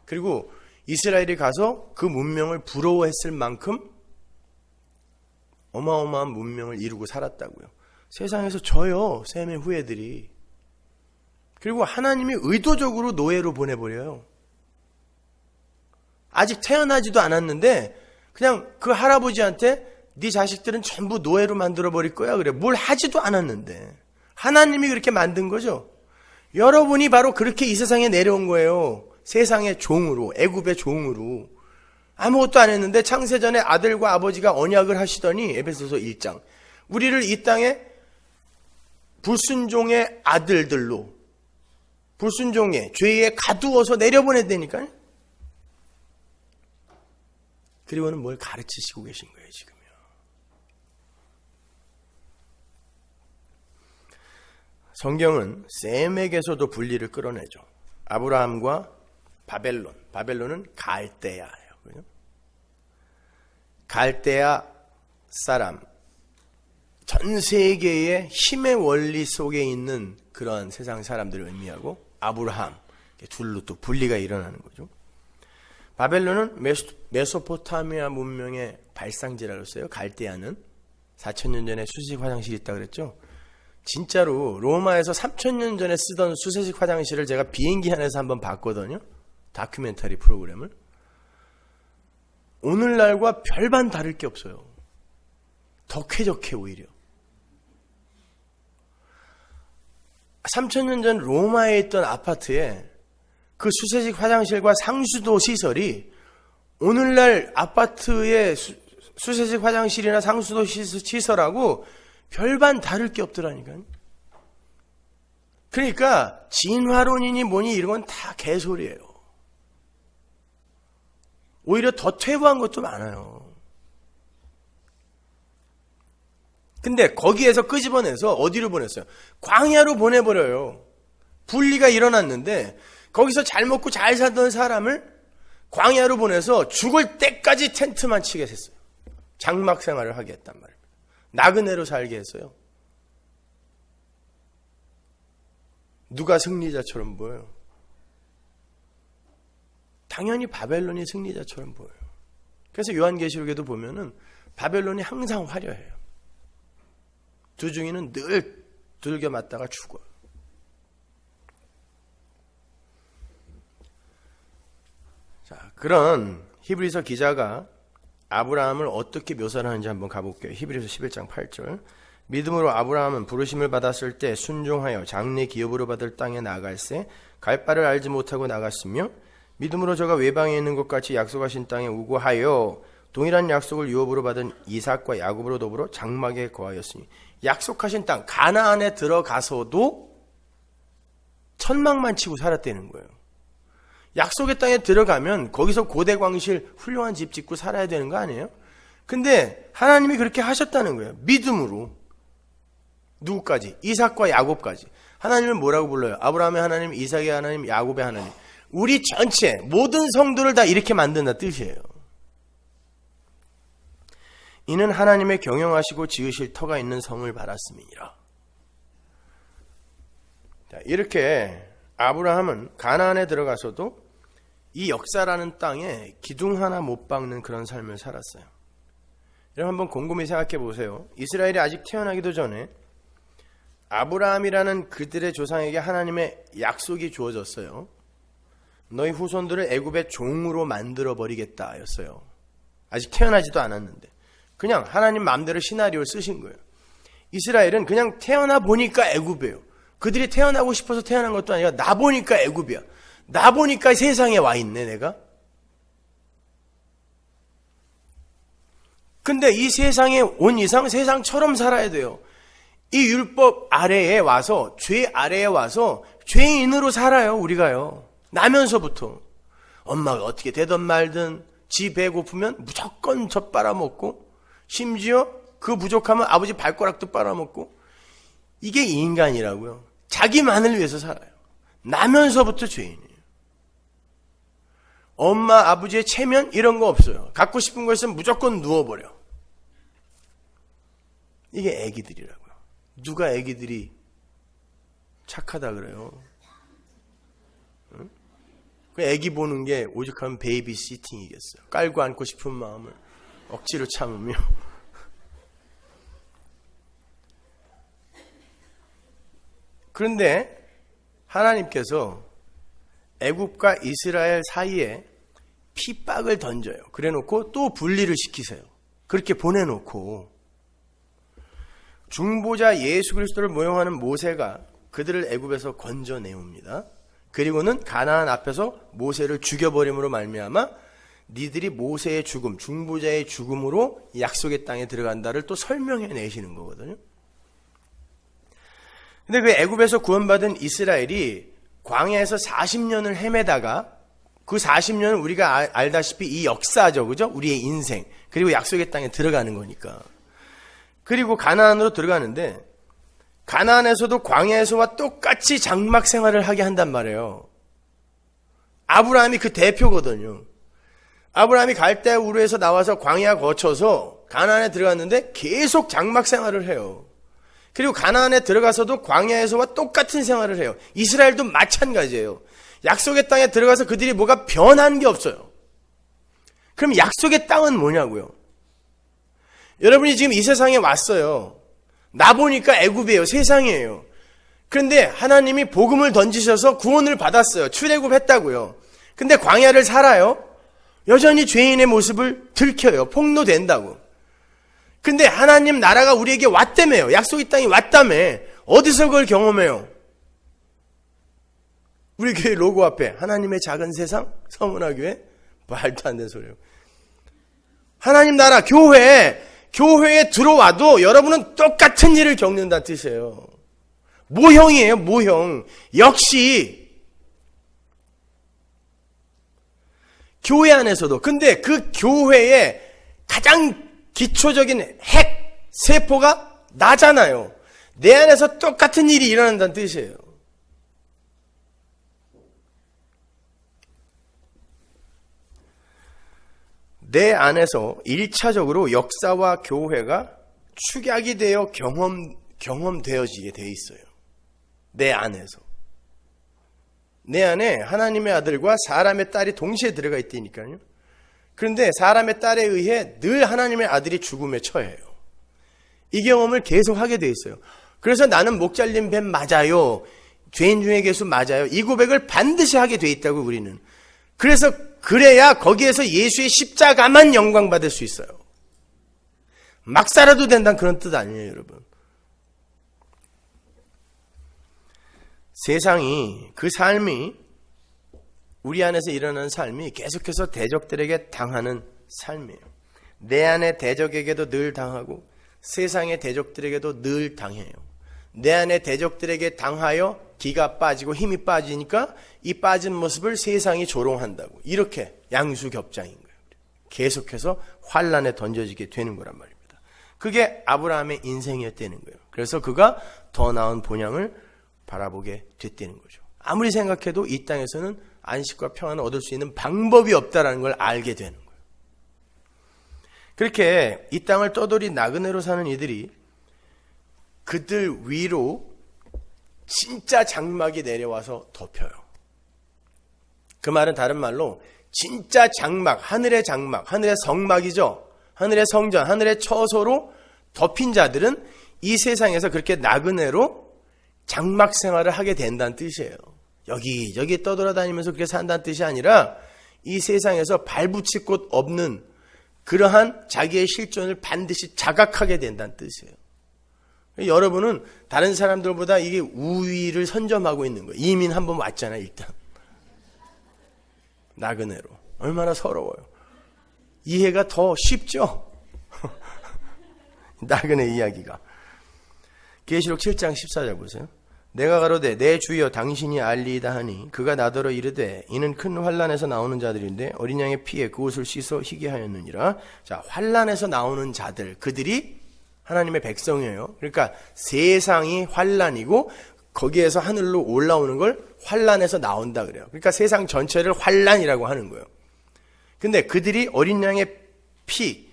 그리고 이스라엘이 가서 그 문명을 부러워했을 만큼 어마어마한 문명을 이루고 살았다고요. 세상에서 져요, 셈의 후예들이. 그리고 하나님이 의도적으로 노예로 보내버려요. 아직 태어나지도 않았는데 그냥 그 할아버지한테 네 자식들은 전부 노예로 만들어버릴 거야. 그래. 뭘 하지도 않았는데. 하나님이 그렇게 만든 거죠. 여러분이 바로 그렇게 이 세상에 내려온 거예요. 세상의 종으로, 애굽의 종으로. 아무것도 안 했는데 창세전에 아들과 아버지가 언약을 하시더니 에베소서 1장. 우리를 이 땅에 불순종의 아들들로, 불순종의 죄에 가두어서 내려보내다니까요. 그리고는 뭘 가르치시고 계신 거예요, 지금요. 성경은 셈에게서도 분리를 끌어내죠. 아브라함과 바벨론은 갈대아예요. 그죠? 갈대아 사람, 전 세계의 힘의 원리 속에 있는 그런 세상 사람들을 의미하고 아브라함, 둘로 또 분리가 일어나는 거죠. 바벨론은 메소포타미아 문명의 발상지라고 했어요. 갈대아는 4,000년 전에 수세식 화장실이 있다고 그랬죠. 진짜로 로마에서 3,000년 전에 쓰던 수세식 화장실을 제가 비행기 안에서 한번 봤거든요. 다큐멘터리 프로그램을. 오늘날과 별반 다를 게 없어요. 더 쾌적해 오히려. 3,000년 전 로마에 있던 아파트에 그 수세식 화장실과 상수도 시설이 오늘날 아파트의 수세식 화장실이나 상수도 시설하고 별반 다를 게 없더라니까요. 그러니까 진화론이니 뭐니 이런 건 다 개소리예요. 오히려 더 퇴보한 것도 많아요. 근데 거기에서 끄집어내서 어디로 보냈어요? 광야로 보내버려요. 분리가 일어났는데 거기서 잘 먹고 잘 살던 사람을 광야로 보내서 죽을 때까지 텐트만 치게 했어요. 장막 생활을 하게 했단 말입니다. 나그네로 살게 했어요. 누가 승리자처럼 보여요? 당연히 바벨론이 승리자처럼 보여요. 그래서 요한계시록에도 보면은 바벨론이 항상 화려해요. 두중이는 늘 두들겨 맞다가 죽어요. 자, 그런 히브리서 기자가 아브라함을 어떻게 묘사를 하는지 한번 가볼게요. 히브리서 11장 8절. 믿음으로 아브라함은 부르심을 받았을 때 순종하여 장래 기업으로 받을 땅에 나갈새 갈 바를 알지 못하고 나갔으며 믿음으로 저가 외방에 있는 것 같이 약속하신 땅에 우고하여 동일한 약속을 유업으로 받은 이삭과 야곱으로 더불어 장막에 거하였으니 약속하신 땅 가나안에 들어가서도 천막만 치고 살았다는 거예요. 약속의 땅에 들어가면 거기서 고대광실 훌륭한 집 짓고 살아야 되는 거 아니에요? 근데 하나님이 그렇게 하셨다는 거예요. 믿음으로. 누구까지? 이삭과 야곱까지. 하나님을 뭐라고 불러요? 아브라함의 하나님, 이삭의 하나님, 야곱의 하나님. 우리 전체 모든 성도를 다 이렇게 만든다 뜻이에요. 이는 하나님의 경영하시고 지으실 터가 있는 성을 받았음이니라. 자, 이렇게 아브라함은 가나안에 들어가서도 이 역사라는 땅에 기둥 하나 못 박는 그런 삶을 살았어요. 여러분 한번 곰곰이 생각해 보세요. 이스라엘이 아직 태어나기도 전에 아브라함이라는 그들의 조상에게 하나님의 약속이 주어졌어요. 너희 후손들을 애굽의 종으로 만들어 버리겠다 였어요. 아직 태어나지도 않았는데 그냥 하나님 마음대로 시나리오를 쓰신 거예요. 이스라엘은 그냥 태어나 보니까 애굽이에요. 그들이 태어나고 싶어서 태어난 것도 아니라 나 보니까 애굽이야. 나 보니까 세상에 와 있네 내가. 근데 이 세상에 온 이상 세상처럼 살아야 돼요. 이 율법 아래에 와서 죄 아래에 와서 죄인으로 살아요. 우리가요. 나면서부터 엄마가 어떻게 되든 말든 지 배고프면 무조건 젖 빨아먹고 심지어 그 부족하면 아버지 발가락도 빨아먹고 이게 인간이라고요. 자기만을 위해서 살아요. 나면서부터 죄인이에요. 엄마 아버지의 체면 이런 거 없어요. 갖고 싶은 거 있으면 무조건 누워버려. 이게 애기들이라고요. 누가 애기들이 착하다 그래요. 응? 그 애기 보는 게 오죽하면 베이비 시팅이겠어요. 깔고 안고 싶은 마음을 억지로 참으며. 그런데 하나님께서 애굽과 이스라엘 사이에 핍박을 던져요. 그래놓고 또 분리를 시키세요. 그렇게 보내놓고 중보자 예수 그리스도를 모형하는 모세가 그들을 애굽에서 건져내옵니다. 그리고는 가나안 앞에서 모세를 죽여버림으로 말미암아 니들이 모세의 죽음, 중보자의 죽음으로 약속의 땅에 들어간다를 또 설명해내시는 거거든요. 근데 그 애굽에서 구원받은 이스라엘이 광야에서 40년을 헤매다가 그 40년은 우리가 알다시피 이 역사죠. 그죠? 우리의 인생. 그리고 약속의 땅에 들어가는 거니까. 그리고 가나안으로 들어가는데 가나안에서도 광야에서와 똑같이 장막 생활을 하게 한단 말이에요. 아브라함이 그 대표거든요. 아브라함이 갈대 우르에서 나와서 광야 거쳐서 가나안에 들어갔는데 계속 장막 생활을 해요. 그리고 가나안에 들어가서도 광야에서와 똑같은 생활을 해요. 이스라엘도 마찬가지예요. 약속의 땅에 들어가서 그들이 뭐가 변한 게 없어요. 그럼 약속의 땅은 뭐냐고요? 여러분이 지금 이 세상에 왔어요. 나 보니까 애굽이에요. 세상이에요. 그런데 하나님이 복음을 던지셔서 구원을 받았어요. 출애굽했다고요. 근데 광야를 살아요. 여전히 죄인의 모습을 들켜요. 폭로된다고. 근데 하나님 나라가 우리에게 왔다며요. 약속의 땅이 왔다며. 어디서 그걸 경험해요? 우리 교회 로고 앞에 하나님의 작은 세상 서문화교회 말도 안 되는 소리예요. 하나님 나라 교회에 들어와도 여러분은 똑같은 일을 겪는다는 뜻이에요. 모형이에요. 모형. 역시 교회 안에서도. 근데 그 교회의 가장 기초적인 핵 세포가 나잖아요. 내 안에서 똑같은 일이 일어난다는 뜻이에요. 내 안에서 1차적으로 역사와 교회가 축약이 되어 경험되어지게 돼 있어요. 내 안에서. 내 안에 하나님의 아들과 사람의 딸이 동시에 들어가 있다니까요. 그런데 사람의 딸에 의해 늘 하나님의 아들이 죽음에 처해요. 이 경험을 계속 하게 돼 있어요. 그래서 나는 목 잘린 뱀 맞아요. 죄인 중에 계수 맞아요. 이 고백을 반드시 하게 돼 있다고 우리는. 그래서 그래야 거기에서 예수의 십자가만 영광받을 수 있어요. 막 살아도 된다는 그런 뜻 아니에요, 여러분. 세상이, 그 삶이, 우리 안에서 일어나는 삶이 계속해서 대적들에게 당하는 삶이에요. 내 안의 대적에게도 늘 당하고 세상의 대적들에게도 늘 당해요. 내 안에 대적들에게 당하여 기가 빠지고 힘이 빠지니까 이 빠진 모습을 세상이 조롱한다고. 이렇게 양수겹장인 거예요. 계속해서 환란에 던져지게 되는 거란 말입니다. 그게 아브라함의 인생이었다는 거예요. 그래서 그가 더 나은 본향을 바라보게 됐다는 거죠. 아무리 생각해도 이 땅에서는 안식과 평안을 얻을 수 있는 방법이 없다는 걸 알게 되는 거예요. 그렇게 이 땅을 떠돌이 나그네로 사는 이들이 그들 위로 진짜 장막이 내려와서 덮여요. 그 말은 다른 말로 진짜 장막, 하늘의 성막이죠. 하늘의 성전, 하늘의 처소로 덮인 자들은 이 세상에서 그렇게 나그네로 장막 생활을 하게 된다는 뜻이에요. 여기저기 떠돌아다니면서 그렇게 산다는 뜻이 아니라 이 세상에서 발붙일 곳 없는 그러한 자기의 실존을 반드시 자각하게 된다는 뜻이에요. 여러분은 다른 사람들보다 이게 우위를 선점하고 있는 거예요. 이민 한번 왔잖아요, 일단. 나그네로. 얼마나 서러워요. 이해가 더 쉽죠? 나그네 이야기가. 계시록 7장 14절 보세요. 내가 가로되 내 주여 당신이 알리이다 하니 그가 나더러 이르되 이는 큰 환란에서 나오는 자들인데 어린 양의 피에 그 옷을 씻어 희게 하였느니라. 자, 환란에서 나오는 자들, 그들이 하나님의 백성이에요. 그러니까 세상이 환란이고 거기에서 하늘로 올라오는 걸 환란에서 나온다 그래요. 그러니까 세상 전체를 환란이라고 하는 거예요. 근데 그들이 어린 양의 피,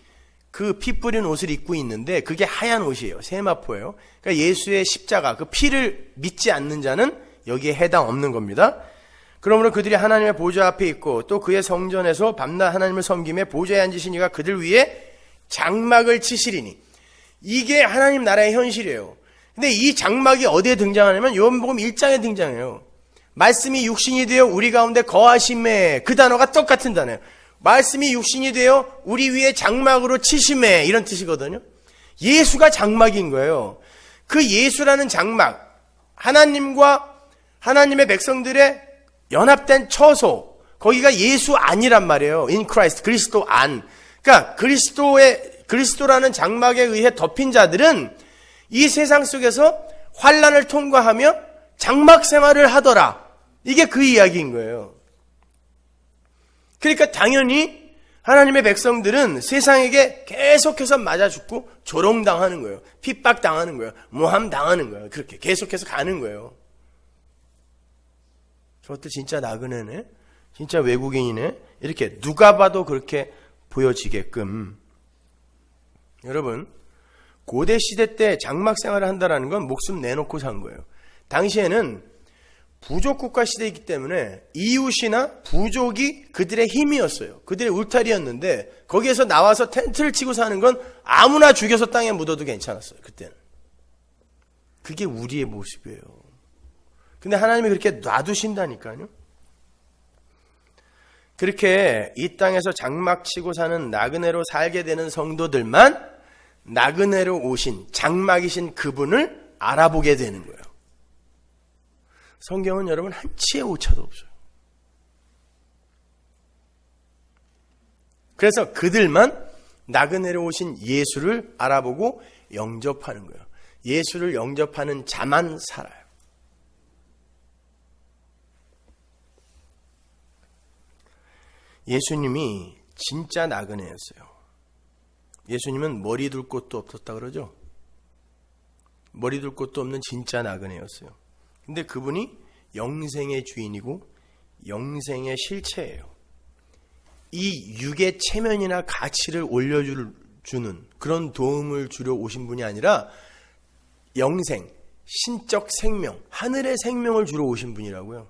그 피 뿌린 옷을 입고 있는데 그게 하얀 옷이에요. 세마포예요. 그러니까 예수의 십자가, 그 피를 믿지 않는 자는 여기에 해당 없는 겁니다. 그러므로 그들이 하나님의 보좌 앞에 있고 또 그의 성전에서 밤낮 하나님을 섬김에 보좌에 앉으시니가 그들 위에 장막을 치시리니. 이게 하나님 나라의 현실이에요. 근데 이 장막이 어디에 등장하냐면 요한복음 1장에 등장해요. 말씀이 육신이 되어 우리 가운데 거하심에, 그 단어가 똑같은 단어예요. 말씀이 육신이 되어 우리 위에 장막으로 치심에, 이런 뜻이거든요. 예수가 장막인 거예요. 그 예수라는 장막, 하나님과 하나님의 백성들의 연합된 처소, 거기가 예수 안이란 말이에요. In Christ, 그리스도 안. 그러니까 그리스도라는 장막에 의해 덮인 자들은 이 세상 속에서 환란을 통과하며 장막 생활을 하더라. 이게 그 이야기인 거예요. 그러니까 당연히 하나님의 백성들은 세상에게 계속해서 맞아 죽고 조롱당하는 거예요. 핍박당하는 거예요. 모함당하는 거예요. 그렇게 계속해서 가는 거예요. 저것도 진짜 나그네네, 진짜 외국인이네, 이렇게 누가 봐도 그렇게 보여지게끔. 여러분, 고대 시대 때 장막 생활을 한다는 건 목숨 내놓고 산 거예요. 당시에는 부족 국가 시대이기 때문에 이웃이나 부족이 그들의 힘이었어요. 그들의 울타리였는데 거기에서 나와서 텐트를 치고 사는 건 아무나 죽여서 땅에 묻어도 괜찮았어요. 그때는. 그게 우리의 모습이에요. 근데 하나님이 그렇게 놔두신다니까요. 그렇게 이 땅에서 장막 치고 사는 나그네로 살게 되는 성도들만 나그네로 오신 장막이신 그분을 알아보게 되는 거예요. 성경은 여러분 한치의 오차도 없어요. 그래서 그들만 나그네로 오신 예수를 알아보고 영접하는 거예요. 예수를 영접하는 자만 살아요. 예수님이 진짜 나그네였어요. 예수님은 머리 둘 곳도 없었다 그러죠. 머리 둘 곳도 없는 진짜 나그네였어요. 근데 그분이 영생의 주인이고 영생의 실체예요. 이 육의 체면이나 가치를 올려주는 그런 도움을 주려 오신 분이 아니라 영생, 신적 생명, 하늘의 생명을 주러 오신 분이라고요.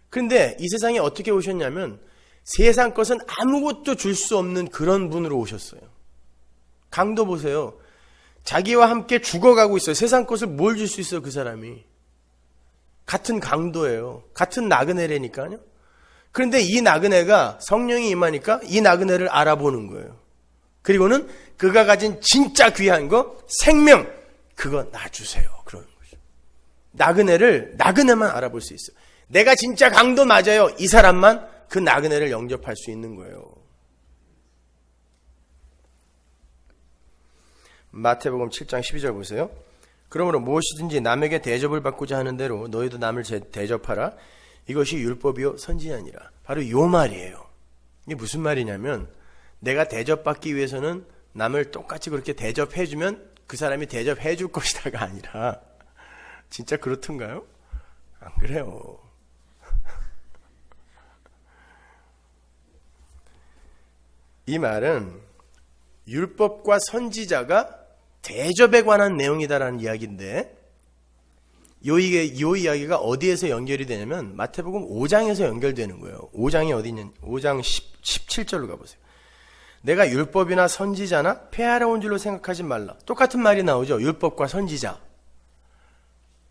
그런데 이 세상에 어떻게 오셨냐면 세상 것은 아무것도 줄 수 없는 그런 분으로 오셨어요. 강도 보세요. 자기와 함께 죽어가고 있어요. 세상 것을 뭘 줄 수 있어요, 그 사람이. 같은 강도예요. 같은 나그네라니까요. 그런데 이 나그네가 성령이 임하니까 이 나그네를 알아보는 거예요. 그리고는 그가 가진 진짜 귀한 거, 생명, 그거 놔주세요. 그러는 거죠. 나그네를 나그네만 알아볼 수 있어요. 내가 진짜 강도 맞아요. 이 사람만 그 나그네를 영접할 수 있는 거예요. 마태복음 7장 12절 보세요. 그러므로 무엇이든지 남에게 대접을 받고자 하는 대로 너희도 남을 대접하라. 이것이 율법이요 선지자니라. 바로 요 말이에요. 이게 무슨 말이냐면 내가 대접받기 위해서는 남을 똑같이 그렇게 대접해주면 그 사람이 대접해줄 것이다가 아니라 진짜 그렇던가요? 안 그래요. 이 말은 율법과 선지자가 대접에 관한 내용이다라는 이야기인데 요 이야기가 어디에서 연결이 되냐면 마태복음 5장에서 연결되는 거예요. 5장이 어디 있냐? 5장 17절로 가보세요. 내가 율법이나 선지자나 폐하러 온 줄로 생각하지 말라. 똑같은 말이 나오죠. 율법과 선지자.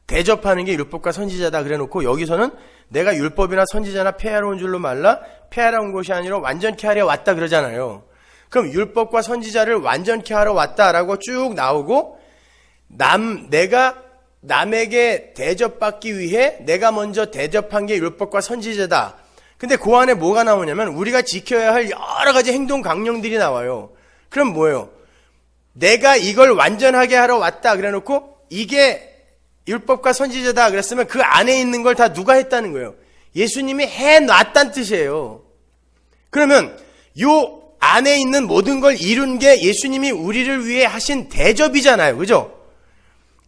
대접하는 게 율법과 선지자다 그래놓고 여기서는 내가 율법이나 선지자나 폐하러 온 줄로 말라. 폐하러 온 것이 아니라 완전케 하려 왔다 그러잖아요. 그럼 율법과 선지자를 완전케 하러 왔다라고 쭉 나오고 내가 남에게 대접받기 위해 내가 먼저 대접한 게 율법과 선지자다. 근데 그 안에 뭐가 나오냐면 우리가 지켜야 할 여러 가지 행동 강령들이 나와요. 그럼 뭐예요? 내가 이걸 완전하게 하러 왔다 그래놓고 이게 율법과 선지자다 그랬으면 그 안에 있는 걸 다 누가 했다는 거예요? 예수님이 해놨다는 뜻이에요. 그러면 요 안에 있는 모든 걸 이룬 게 예수님이 우리를 위해 하신 대접이잖아요. 그죠?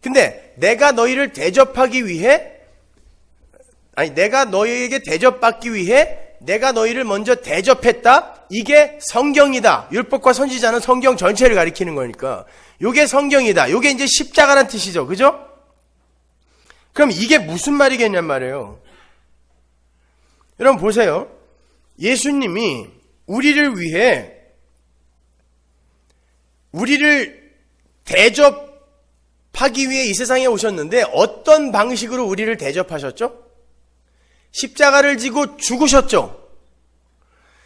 근데 내가 너희를 대접하기 위해 내가 너희에게 대접받기 위해 내가 너희를 먼저 대접했다. 이게 성경이다. 율법과 선지자는 성경 전체를 가리키는 거니까 이게 성경이다. 이게 이제 십자가란 뜻이죠. 그죠? 그럼 이게 무슨 말이겠냔 말이에요. 여러분 보세요. 예수님이 우리를 위해 우리를 대접하기 위해 이 세상에 오셨는데 어떤 방식으로 우리를 대접하셨죠? 십자가를 지고 죽으셨죠.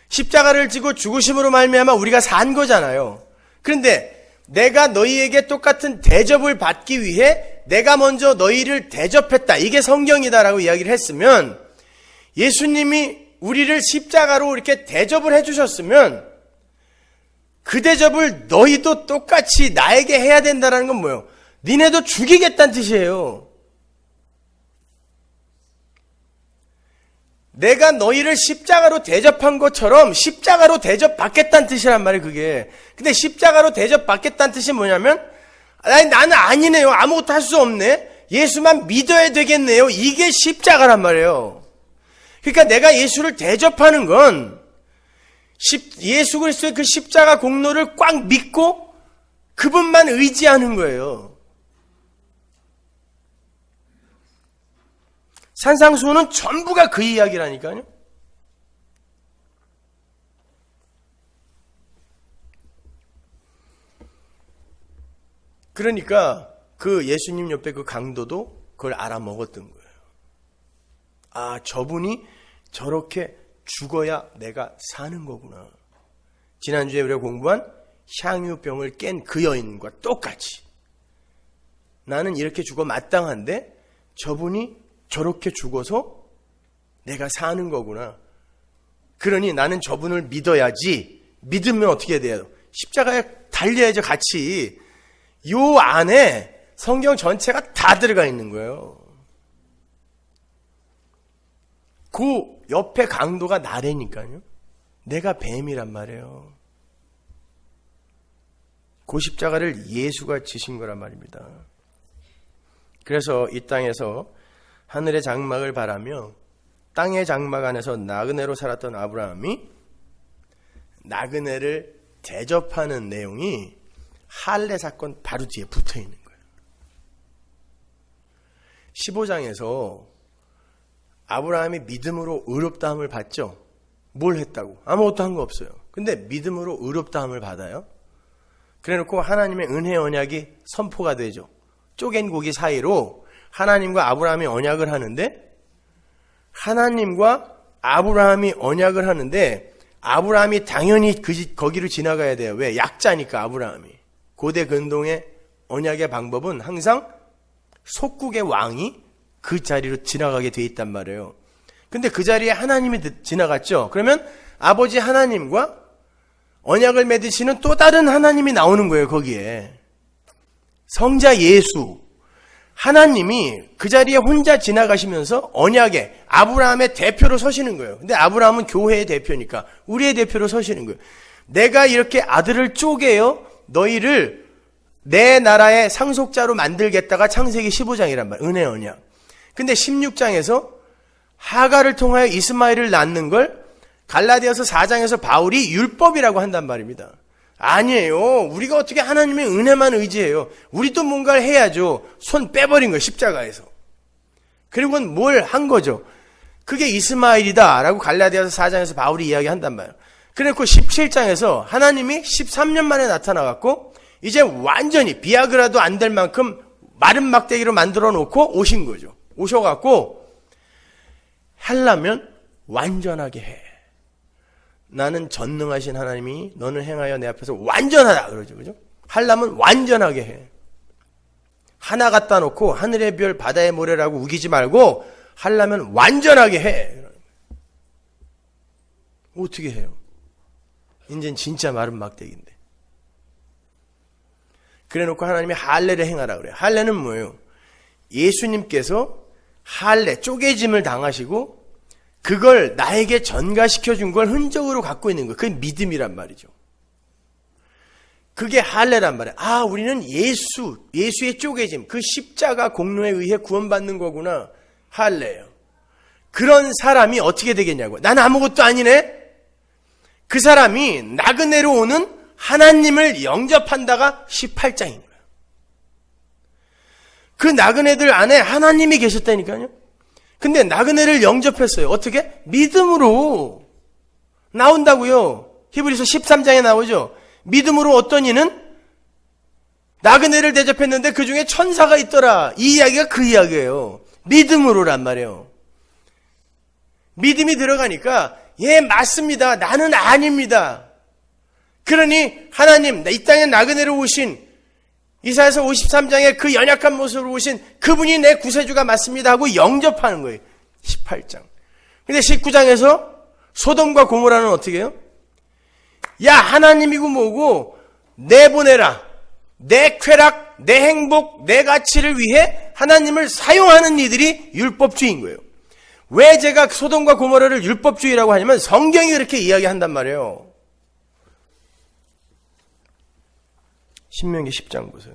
십자가를 지고 죽으심으로 말미암아 우리가 산 거잖아요. 그런데 내가 너희에게 똑같은 대접을 받기 위해 내가 먼저 너희를 대접했다. 이게 성경이다라고 이야기를 했으면 예수님이 우리를 십자가로 이렇게 대접을 해주셨으면 그 대접을 너희도 똑같이 나에게 해야 된다는 건 뭐예요? 니네도 죽이겠다는 뜻이에요. 내가 너희를 십자가로 대접한 것처럼 십자가로 대접받겠다는 뜻이란 말이에요, 그게. 근데 십자가로 대접받겠다는 뜻이 뭐냐면, 나는 아니네요. 아무것도 할 수 없네. 예수만 믿어야 되겠네요. 이게 십자가란 말이에요. 그러니까 내가 예수를 대접하는 건 예수 그리스도의 그 십자가 공로를 꽉 믿고 그분만 의지하는 거예요. 산상수훈은 전부가 그 이야기라니까요. 그러니까 그 예수님 옆에 그 강도도 그걸 알아먹었던 거예요. 아, 저분이 저렇게 죽어야 내가 사는 거구나. 지난주에 우리가 공부한 향유병을 깬 그 여인과 똑같이 나는 이렇게 죽어 마땅한데 저분이 저렇게 죽어서 내가 사는 거구나. 그러니 나는 저분을 믿어야지. 믿으면 어떻게 돼요? 십자가에 달려야죠, 같이. 요 안에 성경 전체가 다 들어가 있는 거예요. 그 옆에 강도가 나래니까요. 내가 뱀이란 말이에요. 그 십자가를 예수가 지신 거란 말입니다. 그래서 이 땅에서 하늘의 장막을 바라며 땅의 장막 안에서 나그네로 살았던 아브라함이 나그네를 대접하는 내용이 할례 사건 바로 뒤에 붙어 있는 거예요. 15장에서 아브라함이 믿음으로 의롭다함을 받죠. 뭘 했다고? 아무것도 한 거 없어요. 근데 믿음으로 의롭다함을 받아요. 그래놓고 하나님의 은혜 언약이 선포가 되죠. 쪼갠 고기 사이로 하나님과 아브라함이 언약을 하는데 하나님과 아브라함이 언약을 하는데 아브라함이 당연히 거기를 지나가야 돼요. 왜? 약자니까 아브라함이. 고대 근동의 언약의 방법은 항상 속국의 왕이 그 자리로 지나가게 돼 있단 말이에요. 근데 그 자리에 하나님이 지나갔죠. 그러면 아버지 하나님과 언약을 맺으시는 또 다른 하나님이 나오는 거예요, 거기에. 성자 예수. 하나님이 그 자리에 혼자 지나가시면서 언약에 아브라함의 대표로 서시는 거예요. 근데 아브라함은 교회의 대표니까 우리의 대표로 서시는 거예요. 내가 이렇게 아들을 쪼개요 너희를 내 나라의 상속자로 만들겠다가 창세기 15장이란 말이에요. 은혜 언약. 근데 16장에서 하가를 통하여 이스마엘을 낳는 걸 갈라디아서 4장에서 바울이 율법이라고 한단 말입니다. 아니에요. 우리가 어떻게 하나님의 은혜만 의지해요. 우리도 뭔가를 해야죠. 손 빼버린 거예요. 십자가에서. 그리고는 뭘 한 거죠. 그게 이스마엘이다 라고 갈라디아서 4장에서 바울이 이야기한단 말이에요. 그래놓고 17장에서 하나님이 13년 만에 나타나갖고 이제 완전히 비아그라도 안 될 만큼 마른 막대기로 만들어 놓고 오신 거죠. 오셔갖고 하려면 완전하게 해. 나는 전능하신 하나님이 너는 행하여 내 앞에서 완전하다 그러죠. 그죠? 하려면 완전하게 해. 하나 갖다 놓고 하늘의 별 바다의 모래라고 우기지 말고 하려면 완전하게 해. 어떻게 해요? 이젠 진짜 마른 막대기인데. 그래 놓고 하나님이 할례를 행하라 그래요. 할례는 뭐예요? 예수님께서 할례, 쪼개짐을 당하시고 그걸 나에게 전가시켜 준 걸 흔적으로 갖고 있는 거예요. 그게 믿음이란 말이죠. 그게 할례란 말이에요. 아, 우리는 예수의 쪼개짐, 그 십자가 공로에 의해 구원받는 거구나. 할례예요. 그런 사람이 어떻게 되겠냐고. 나는 아무것도 아니네. 그 사람이 나그네로 오는 하나님을 영접한다가 18장인 거예요. 그 나그네들 안에 하나님이 계셨다니까요. 근데 나그네를 영접했어요. 어떻게? 믿음으로 나온다고요. 히브리서 13장에 나오죠. 믿음으로 어떤 이는 나그네를 대접했는데 그 중에 천사가 있더라. 이 이야기가 그 이야기예요. 믿음으로란 말이에요. 믿음이 들어가니까 예, 맞습니다. 나는 아닙니다. 그러니 하나님, 이 땅에 나그네로 오신 이사야서 53장에 그 연약한 모습으로 오신 그분이 내 구세주가 맞습니다 하고 영접하는 거예요. 18장. 근데 19장에서 소돔과 고모라는 어떻게 해요? 야, 하나님이고 뭐고 내보내라. 내 쾌락, 내 행복, 내 가치를 위해 하나님을 사용하는 이들이 율법주의인 거예요. 왜 제가 소돔과 고모라를 율법주의라고 하냐면 성경이 그렇게 이야기한단 말이에요. 신명기 10장 보세요.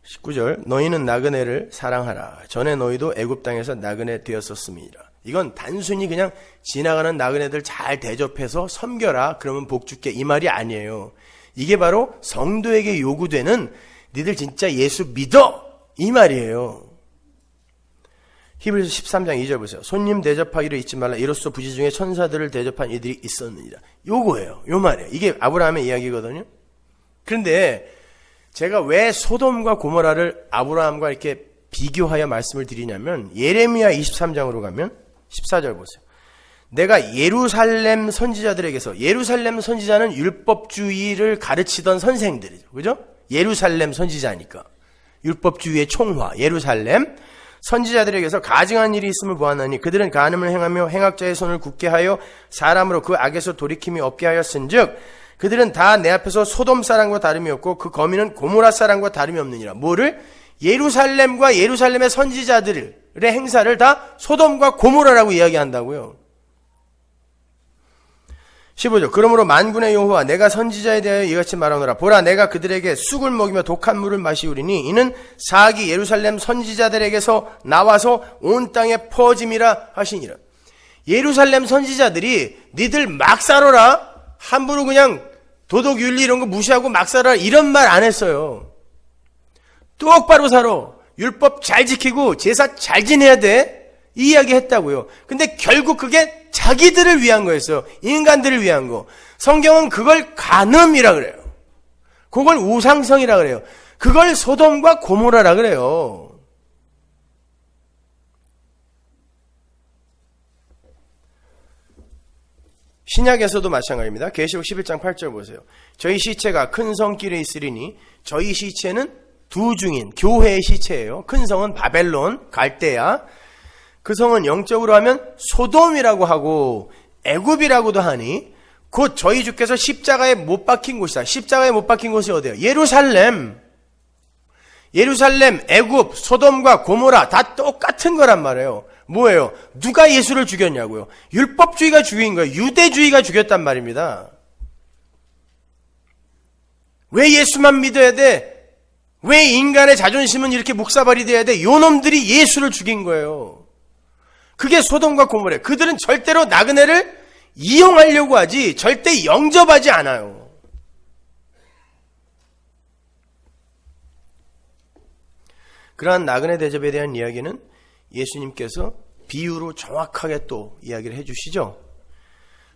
19절 너희는 나그네를 사랑하라. 전에 너희도 애굽 땅에서 나그네 되었었음이라. 이건 단순히 그냥 지나가는 나그네들 잘 대접해서 섬겨라. 그러면 복 줄게. 이 말이 아니에요. 이게 바로 성도에게 요구되는 니들 진짜 예수 믿어. 이 말이에요. 히브리서 13장 2절 보세요. 손님 대접하기를 잊지 말라. 이로써 부지 중에 천사들을 대접한 이들이 있었느니라. 요거예요. 요 말이에요. 이게 아브라함의 이야기거든요. 그런데 제가 왜 소돔과 고모라를 아브라함과 이렇게 비교하여 말씀을 드리냐면 예레미야 23장으로 가면 14절 보세요. 내가 예루살렘 선지자들에게서, 예루살렘 선지자는 율법주의를 가르치던 선생들이죠. 그죠? 예루살렘 선지자니까. 율법주의의 총화, 예루살렘 선지자들에게서 가증한 일이 있음을 보았나니 그들은 간음을 행하며 행악자의 손을 굳게 하여 사람으로 그 악에서 돌이킴이 없게 하였은즉 그들은 다 내 앞에서 소돔 사람과 다름이 없고 그 거민은 고모라 사람과 다름이 없느니라. 뭐를? 예루살렘과 예루살렘의 선지자들의 행사를 다 소돔과 고모라라고 이야기한다고요. 15절 그러므로 만군의 여호와 내가 선지자에 대하여 이같이 말하노라. 보라, 내가 그들에게 쑥을 먹이며 독한 물을 마시우리니 이는 사기 예루살렘 선지자들에게서 나와서 온 땅에 퍼짐이라 하시니라. 예루살렘 선지자들이 니들 막 살아라, 함부로 그냥 도덕윤리 이런 거 무시하고 막 살아라 이런 말 안 했어요. 똑바로 살아, 율법 잘 지키고 제사 잘 지내야 돼, 이 이야기 했다고요. 근데 결국 그게 자기들을 위한 거였어요. 인간들을 위한 거. 성경은 그걸 간음이라 그래요. 그걸 우상성이라 그래요. 그걸 소돔과 고모라라 그래요. 신약에서도 마찬가지입니다. 계시록 11장 8절 보세요. 저희 시체가 큰 성길에 있으리니 저희 시체는 두 중인 교회의 시체예요. 큰 성은 바벨론, 갈대아. 그 성은 영적으로 하면 소돔이라고 하고 애굽이라고도 하니 곧 저희 주께서 십자가에 못 박힌 곳이다. 십자가에 못 박힌 곳이 어디예요? 예루살렘. 예루살렘, 애굽, 소돔과 고모라 다 똑같은 거란 말이에요. 뭐예요? 누가 예수를 죽였냐고요? 율법주의가 죽인 거예요. 유대주의가 죽였단 말입니다. 왜 예수만 믿어야 돼? 왜 인간의 자존심은 이렇게 묵사발이 돼야 돼? 요놈들이 예수를 죽인 거예요. 그게 소돔과 고모라. 그들은 절대로 나그네를 이용하려고 하지 절대 영접하지 않아요. 그러한 나그네 대접에 대한 이야기는 예수님께서 비유로 정확하게 또 이야기를 해주시죠.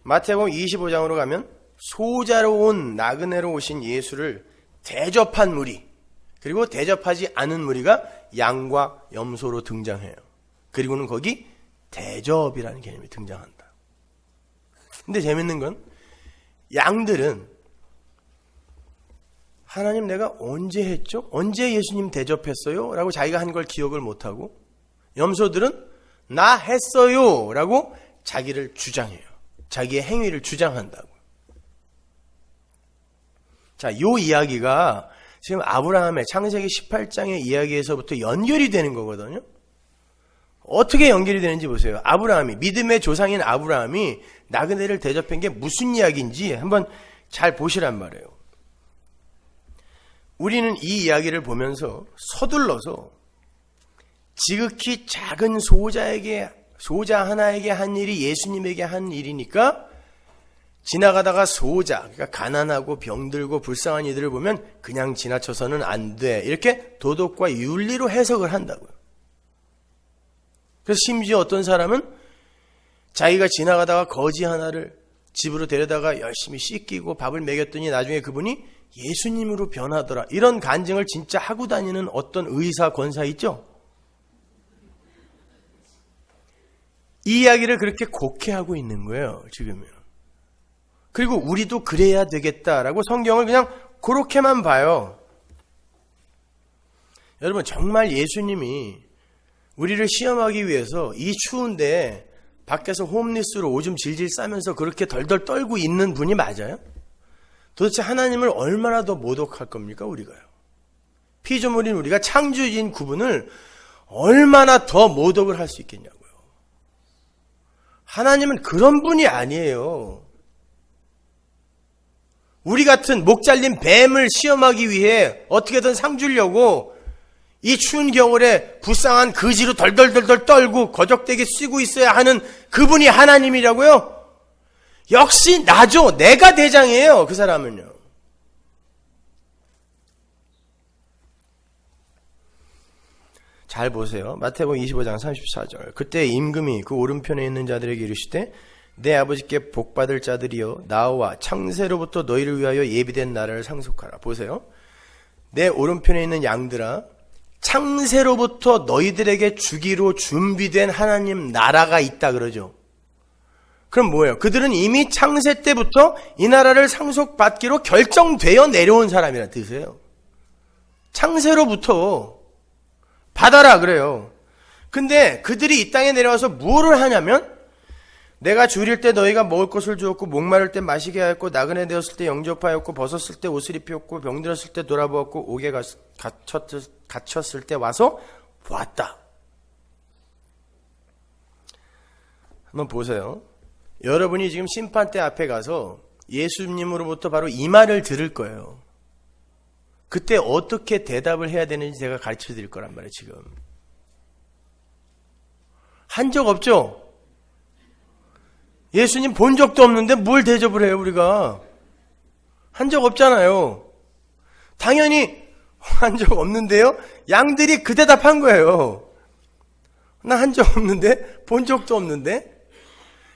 마태복음 25장으로 가면 소자로 온 나그네로 오신 예수를 대접한 무리, 그리고 대접하지 않은 무리가 양과 염소로 등장해요. 그리고는 거기 대접이라는 개념이 등장한다. 근데 재밌는 건 양들은 하나님 내가 언제 했죠? 언제 예수님 대접했어요? 라고 자기가 한 걸 기억을 못하고, 염소들은 나 했어요 라고 자기를 주장해요. 자기의 행위를 주장한다고. 자, 이 이야기가 지금 아브라함의 창세기 18장의 이야기에서부터 연결이 되는 거거든요. 어떻게 연결이 되는지 보세요. 아브라함이, 믿음의 조상인 아브라함이 나그네를 대접한 게 무슨 이야기인지 한번 잘 보시란 말이에요. 우리는 이 이야기를 보면서 서둘러서 지극히 작은 소자 하나에게 한 일이 예수님에게 한 일이니까 지나가다가 소자, 그러니까 가난하고 병들고 불쌍한 이들을 보면 그냥 지나쳐서는 안 돼, 이렇게 도덕과 윤리로 해석을 한다고요. 그래서 심지어 어떤 사람은 자기가 지나가다가 거지 하나를 집으로 데려다가 열심히 씻기고 밥을 먹였더니 나중에 그분이 예수님으로 변하더라, 이런 간증을 진짜 하고 다니는 어떤 의사, 권사 있죠? 이 이야기를 그렇게 곡해하고 있는 거예요, 지금요. 그리고 우리도 그래야 되겠다라고 성경을 그냥 그렇게만 봐요. 여러분, 정말 예수님이 우리를 시험하기 위해서 이 추운데 밖에서 홈리스로 오줌 질질 싸면서 그렇게 덜덜 떨고 있는 분이 맞아요? 도대체 하나님을 얼마나 더 모독할 겁니까, 우리가요? 피조물인 우리가 창조주인 그분을 얼마나 더 모독을 할 수 있겠냐고요. 하나님은 그런 분이 아니에요. 우리 같은 목 잘린 뱀을 시험하기 위해 어떻게든 상 주려고 이 추운 겨울에 불쌍한 거지로 덜덜덜덜 떨고 거적대게 쓰고 있어야 하는 그분이 하나님이라고요? 역시 나죠. 내가 대장이에요, 그 사람은요. 잘 보세요. 마태복음 25장 34절. 그때 임금이 그 오른편에 있는 자들에게 이르시되 내 아버지께 복받을 자들이여 나와 창세로부터 너희를 위하여 예비된 나라를 상속하라. 보세요. 내 오른편에 있는 양들아, 창세로부터 너희들에게 주기로 준비된 하나님 나라가 있다 그러죠. 그럼 뭐예요? 그들은 이미 창세 때부터 이 나라를 상속받기로 결정되어 내려온 사람이라는 뜻이에요. 창세로부터 받아라 그래요. 근데 그들이 이 땅에 내려와서 뭐를 하냐면, 내가 줄일 때 너희가 먹을 것을 주었고 목마를 때 마시게 하였고 나그네 되었을 때 영접하였고 벗었을 때 옷을 입혔고 병들었을 때 돌아보았고 옥에 갇혔을 때 와서 보았다. 한번 보세요. 여러분이 지금 심판대 앞에 가서 예수님으로부터 바로 이 말을 들을 거예요. 그때 어떻게 대답을 해야 되는지 제가 가르쳐 드릴 거란 말이에요. 지금 한 적 없죠? 예수님 본 적도 없는데 뭘 대접을 해요, 우리가? 한 적 없잖아요. 당연히 한 적 없는데요. 양들이 그 대답한 거예요. 나 한 적 없는데, 본 적도 없는데.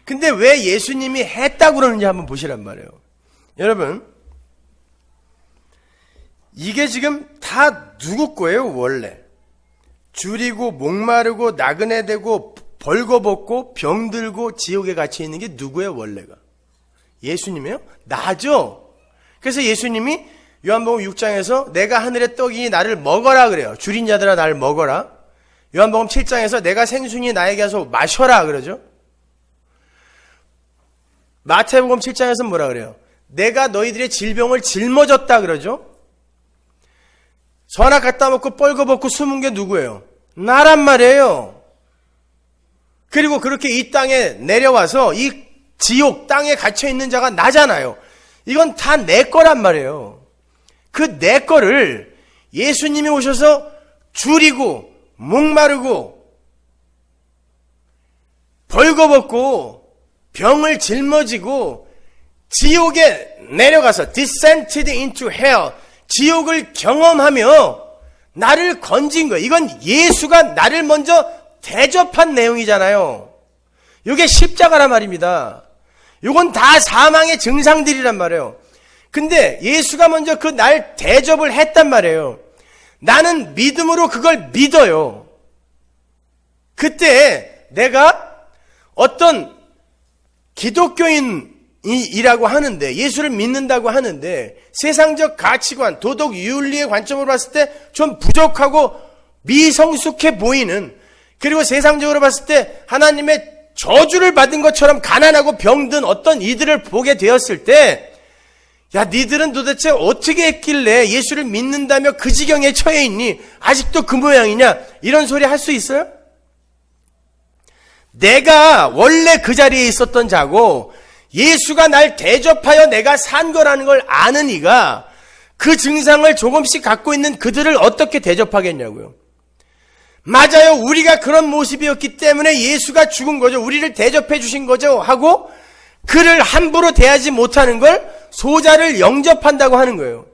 근데 왜 예수님이 했다고 그러는지 한번 보시란 말이에요. 여러분, 이게 지금 다 누구 거예요, 원래? 줄이고 목마르고 나그네 되고 벌거벗고 병들고 지옥에 갇혀 있는 게 누구예요, 원래가? 예수님이에요? 나죠? 그래서 예수님이 요한복음 6장에서 내가 하늘의 떡이니 나를 먹어라 그래요. 줄인 자들아 나를 먹어라. 요한복음 7장에서 내가 생수니 나에게 와서 마셔라 그러죠. 마태복음 7장에서 뭐라 그래요? 내가 너희들의 질병을 짊어졌다 그러죠. 선악 갖다 먹고 뻘거벗고 숨은 게 누구예요? 나란 말이에요. 그리고 그렇게 이 땅에 내려와서 이 지옥 땅에 갇혀있는 자가 나잖아요. 이건 다 내 거란 말이에요. 그 내 거를 예수님이 오셔서 줄이고 목마르고 벌거벗고 병을 짊어지고 지옥에 내려가서 descended into hell, 지옥을 경험하며 나를 건진 거예요. 이건 예수가 나를 먼저 대접한 내용이잖아요. 이게 십자가란 말입니다. 이건 다 사망의 증상들이란 말이에요. 근데 예수가 먼저 그 날 대접을 했단 말이에요. 나는 믿음으로 그걸 믿어요. 그때 내가 어떤 기독교인이라고 하는데, 예수를 믿는다고 하는데 세상적 가치관, 도덕 윤리의 관점으로 봤을 때 좀 부족하고 미성숙해 보이는, 그리고 세상적으로 봤을 때 하나님의 저주를 받은 것처럼 가난하고 병든 어떤 이들을 보게 되었을 때, 야, 니들은 도대체 어떻게 했길래 예수를 믿는다며 그 지경에 처해 있니? 아직도 그 모양이냐? 이런 소리 할 수 있어요? 내가 원래 그 자리에 있었던 자고 예수가 날 대접하여 내가 산 거라는 걸 아는 이가 그 증상을 조금씩 갖고 있는 그들을 어떻게 대접하겠냐고요. 맞아요. 우리가 그런 모습이었기 때문에 예수가 죽은 거죠. 우리를 대접해 주신 거죠. 하고 그를 함부로 대하지 못하는 걸 소자를 영접한다고 하는 거예요.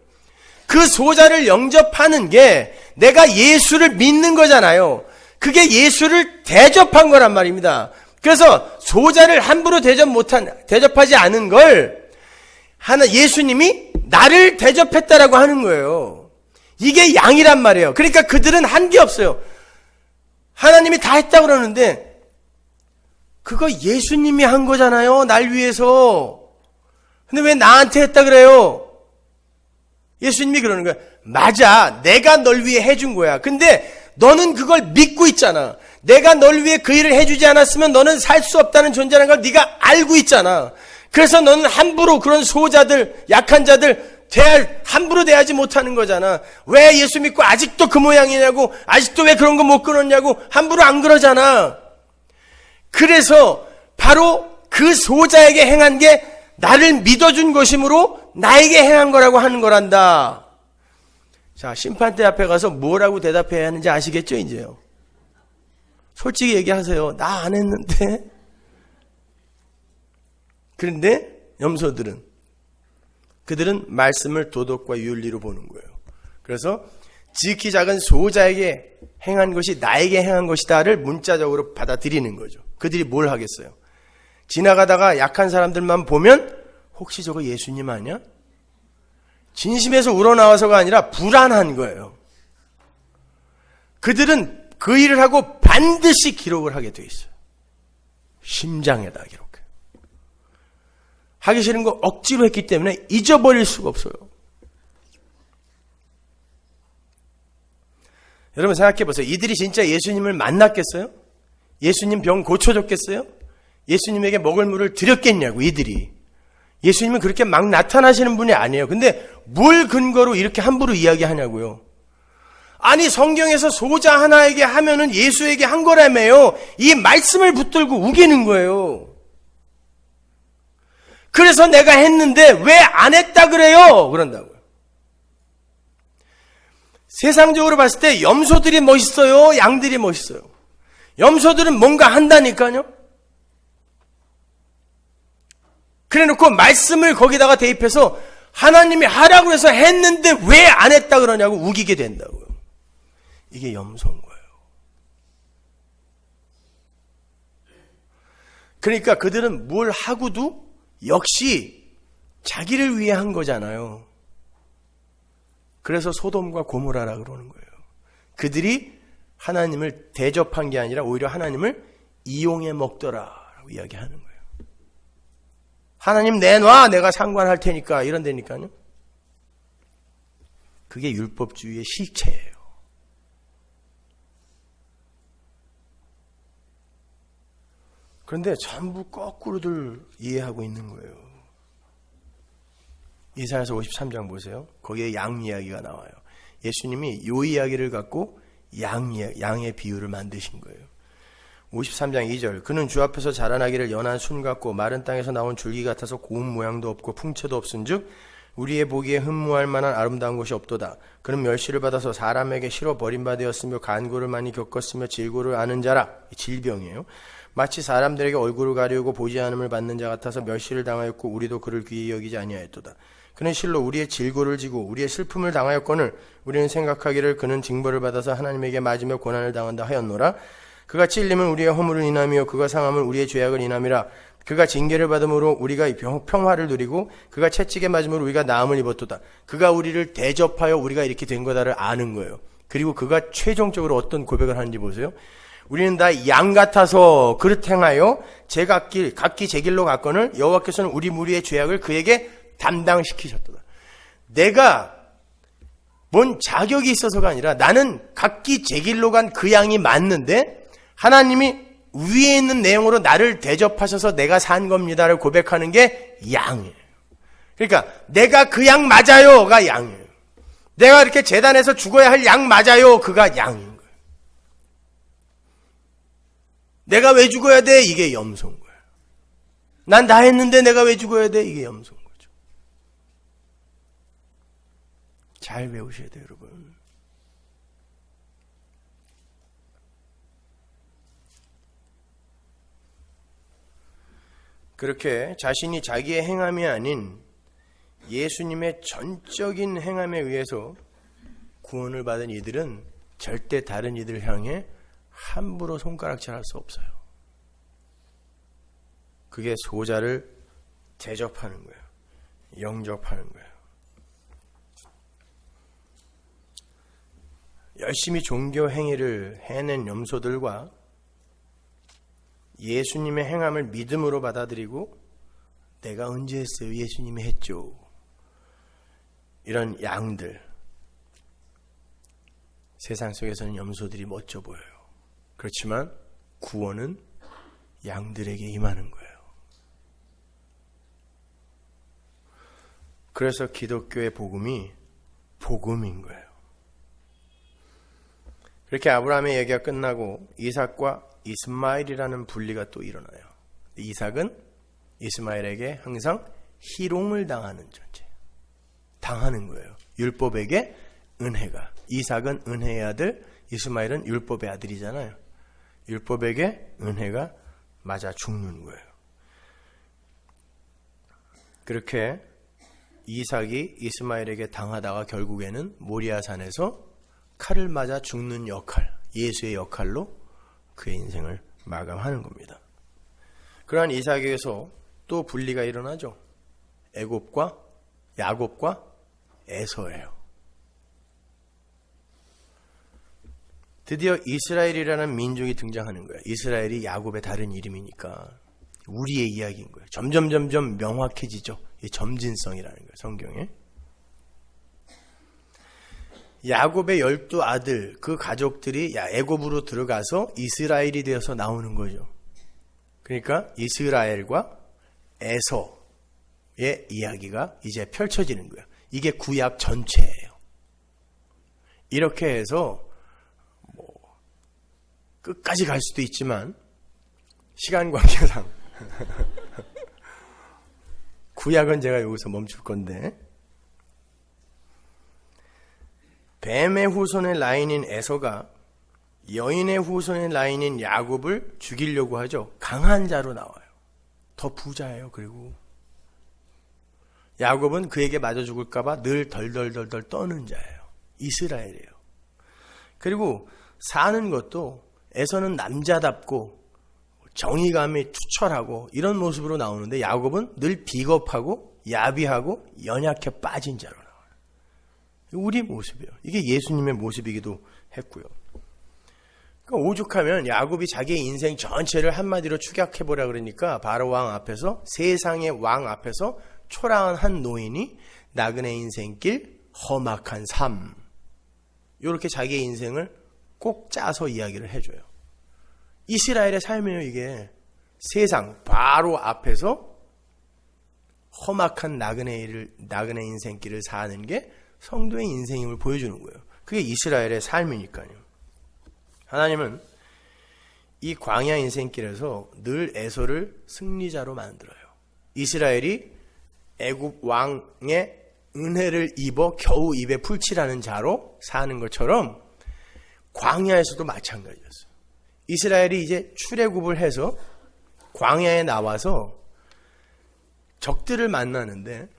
그 소자를 영접하는 게 내가 예수를 믿는 거잖아요. 그게 예수를 대접한 거란 말입니다. 그래서 소자를 함부로 대접하지 않은 걸 예수님이 나를 대접했다라고 하는 거예요. 이게 양이란 말이에요. 그러니까 그들은 한 게 없어요. 하나님이 다 했다 그러는데 그거 예수님이 한 거잖아요. 날 위해서. 근데 왜 나한테 했다 그래요? 예수님이 그러는 거야. 맞아. 내가 널 위해 해준 거야. 근데 너는 그걸 믿고 있잖아. 내가 널 위해 그 일을 해주지 않았으면 너는 살 수 없다는 존재라는 걸 네가 알고 있잖아. 그래서 너는 함부로 그런 소자들, 약한 자들 함부로 대하지 못하는 거잖아. 왜 예수 믿고 아직도 그 모양이냐고, 아직도 왜 그런 거 못 끊었냐고 함부로 안 그러잖아. 그래서 바로 그 소자에게 행한 게 나를 믿어준 것이므로 나에게 행한 거라고 하는 거란다. 자, 심판대 앞에 가서 뭐라고 대답해야 하는지 아시겠죠, 이제요? 솔직히 얘기하세요. 나 안 했는데. 그런데 염소들은, 그들은 말씀을 도덕과 윤리로 보는 거예요. 그래서 지극히 작은 소자에게 행한 것이 나에게 행한 것이다를 문자적으로 받아들이는 거죠. 그들이 뭘 하겠어요? 지나가다가 약한 사람들만 보면 혹시 저거 예수님 아니야? 진심에서 우러나와서가 아니라 불안한 거예요. 그들은 그 일을 하고 반드시 기록을 하게 돼 있어요. 심장에다 기록해. 하기 싫은 거 억지로 했기 때문에 잊어버릴 수가 없어요. 여러분 생각해 보세요. 이들이 진짜 예수님을 만났겠어요? 예수님 병 고쳐줬겠어요? 예수님에게 먹을 물을 드렸겠냐고, 이들이. 예수님은 그렇게 막 나타나시는 분이 아니에요. 근데 뭘 근거로 이렇게 함부로 이야기하냐고요. 아니, 성경에서 소자 하나에게 하면은 예수에게 한 거라며요. 이 말씀을 붙들고 우기는 거예요. 그래서 내가 했는데 왜 안 했다 그래요? 그런다고요. 세상적으로 봤을 때 염소들이 멋있어요? 양들이 멋있어요? 염소들은 뭔가 한다니까요? 그래 놓고 말씀을 거기다가 대입해서 하나님이 하라고 해서 했는데 왜 안 했다 그러냐고 우기게 된다고요. 이게 염소인 거예요. 그러니까 그들은 뭘 하고도 역시 자기를 위해 한 거잖아요. 그래서 소돔과 고모라라 그러는 거예요. 그들이 하나님을 대접한 게 아니라 오히려 하나님을 이용해 먹더라라고 이야기하는 거예요. 하나님 내놔, 내가 상관할 테니까, 이런다니까요. 그게 율법주의의 실체예요. 그런데 전부 거꾸로들 이해하고 있는 거예요. 이사야서 53장 보세요. 거기에 양 이야기가 나와요. 예수님이 요 이야기를 갖고 양의 비유를 만드신 거예요. 53장 2절 그는 주 앞에서 자라나기를 연한 순 같고 마른 땅에서 나온 줄기 같아서 고운 모양도 없고 풍채도 없은즉 우리의 보기에 흠모할 만한 아름다운 것이 없도다. 그는 멸시를 받아서 사람에게 실어 버림받았으며 간고를 많이 겪었으며 질고를 아는 자라. 질병이에요. 마치 사람들에게 얼굴을 가리우고 보지 않음을 받는 자 같아서 멸시를 당하였고 우리도 그를 귀히 여기지 아니하였도다. 그는 실로 우리의 질고를 지고 우리의 슬픔을 당하였거늘 우리는 생각하기를 그는 징벌을 받아서 하나님에게 맞으며 고난을 당한다 하였노라. 그가 찔림은 우리의 허물을 인하며 그가 상함은 우리의 죄악을 인함이라. 그가 징계를 받음으로 우리가 평화를 누리고 그가 채찍에 맞음으로 우리가 나음을 입었도다. 그가 우리를 대접하여 우리가 이렇게 된 거다를 아는 거예요. 그리고 그가 최종적으로 어떤 고백을 하는지 보세요. 우리는 다 양 같아서 그릇 행하여 각기 제 길로 갔거늘 여호와께서는 우리 무리의 죄악을 그에게 담당시키셨도다. 내가 뭔 자격이 있어서가 아니라 나는 각기 제 길로 간 그 양이 맞는데 하나님이 위에 있는 내용으로 나를 대접하셔서 내가 산 겁니다를 고백하는 게 양이에요. 그러니까 내가 그 양 맞아요가 양이에요. 내가 이렇게 제단에서 죽어야 할 양 맞아요 그가 양인 거예요. 내가 왜 죽어야 돼? 이게 염소인 거예요. 난 다 했는데 내가 왜 죽어야 돼? 이게 염소인 거죠. 잘 배우셔야 돼요, 여러분. 그렇게 자신이 자기의 행함이 아닌 예수님의 전적인 행함에 의해서 구원을 받은 이들은 절대 다른 이들을 향해 함부로 손가락질할 수 없어요. 그게 소자를 대접하는 거예요. 영접하는 거예요. 열심히 종교 행위를 해낸 염소들과 예수님의 행함을 믿음으로 받아들이고 내가 언제 했어요? 예수님이 했죠. 이런 양들. 세상 속에서는 염소들이 멋져 보여요. 그렇지만 구원은 양들에게 임하는 거예요. 그래서 기독교의 복음이 복음인 거예요. 그렇게 아브라함의 얘기가 끝나고 이삭과 이스마엘이라는 분리가 또 일어나요. 이삭은 이스마엘에게 항상 희롱을 당하는 존재. 당하는 거예요. 율법에게 은혜가. 이삭은 은혜의 아들, 이스마엘은 율법의 아들이잖아요. 율법에게 은혜가 맞아 죽는 거예요. 그렇게 이삭이 이스마엘에게 당하다가 결국에는 모리아산에서 칼을 맞아 죽는 역할, 예수의 역할로 그의 인생을 마감하는 겁니다. 그러한 이삭에게서 또 분리가 일어나죠. 야곱과 에서예요. 드디어 이스라엘이라는 민족이 등장하는 거예요. 이스라엘이 야곱의 다른 이름이니까 우리의 이야기인 거예요. 점점 명확해지죠. 이 점진성이라는 거예요. 성경에. 야곱의 12아들 그 가족들이 애굽으로 들어가서 이스라엘이 되어서 나오는 거죠. 그러니까 이스라엘과 에서의 이야기가 이제 펼쳐지는 거예요. 이게 구약 전체예요. 이렇게 해서 끝까지 갈 수도 있지만 시간 관계상 구약은 제가 여기서 멈출 건데 뱀의 후손의 라인인 에서가 여인의 후손의 라인인 야곱을 죽이려고 하죠. 강한 자로 나와요. 더 부자예요. 그리고 야곱은 그에게 맞아 죽을까 봐 늘 덜덜덜 떠는 자예요. 이스라엘이에요. 그리고 사는 것도 에서는 남자답고 정의감이 투철하고 이런 모습으로 나오는데 야곱은 늘 비겁하고 야비하고 연약해 빠진 자로 나와요. 우리 모습이에요. 이게 예수님의 모습이기도 했고요. 그러니까 오죽하면 야곱이 자기의 인생 전체를 한마디로 축약해보라 그러니까 바로 왕 앞에서 세상의 왕 앞에서 초라한 한 노인이 나그네 인생길 험악한 삶 이렇게 자기의 인생을 꼭 짜서 이야기를 해줘요. 이스라엘의 삶이에요. 이게 세상 바로 앞에서 험악한 나그네 인생길을 사는 게 성도의 인생임을 보여주는 거예요. 그게 이스라엘의 삶이니까요. 하나님은 이 광야 인생길에서 늘 에서를 승리자로 만들어요. 이스라엘이 애굽 왕의 은혜를 입어 겨우 입에 풀칠하는 자로 사는 것처럼 광야에서도 마찬가지였어요. 이스라엘이 이제 출애굽을 해서 광야에 나와서 적들을 만나는데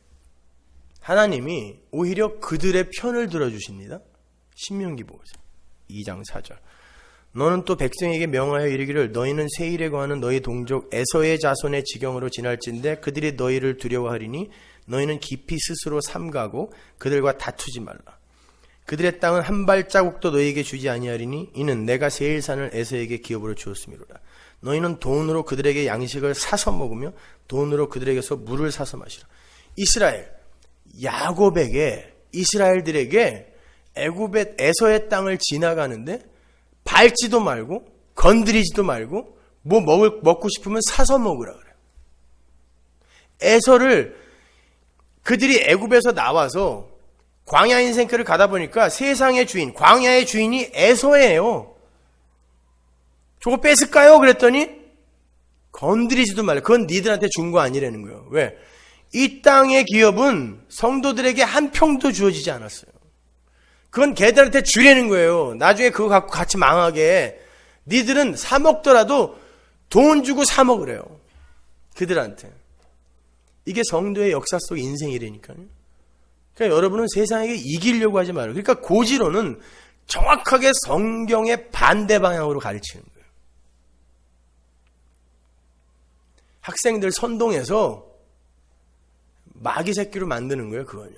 하나님이 오히려 그들의 편을 들어주십니다. 신명기 보세요. 2장 4절. 너는 또 백성에게 명하여 이르기를 너희는 세일에 거하는 너희 동족 에서의 자손의 지경으로 지날진대 그들이 너희를 두려워하리니 너희는 깊이 스스로 삼가고 그들과 다투지 말라. 그들의 땅은 한 발자국도 너희에게 주지 아니하리니 이는 내가 세일산을 에서에게 기업으로 주었음이로라. 너희는 돈으로 그들에게 양식을 사서 먹으며 돈으로 그들에게서 물을 사서 마시라. 이스라엘, 야곱에게 이스라엘들에게 애굽의 에서의 땅을 지나가는데 밟지도 말고 건드리지도 말고 뭐 먹고 싶으면 사서 먹으라 그래요. 에서를 그들이 애굽에서 나와서 광야 인생길을 가다 보니까 세상의 주인, 광야의 주인이 에서예요. 저거 뺏을까요? 그랬더니 건드리지도 말라. 그건 니들한테 준 거 아니라는 거예요. 왜? 이 땅의 기업은 성도들에게 한 평도 주어지지 않았어요. 그건 걔들한테 주려는 거예요. 나중에 그거 갖고 같이 망하게. 니들은 사 먹더라도 돈 주고 사 먹으래요. 그들한테. 이게 성도의 역사 속 인생이라니까요. 그러니까 여러분은 세상에게 이기려고 하지 말아요. 그러니까 고지로는 정확하게 성경의 반대 방향으로 가르치는 거예요. 학생들 선동해서 마귀 새끼로 만드는 거예요, 그건요.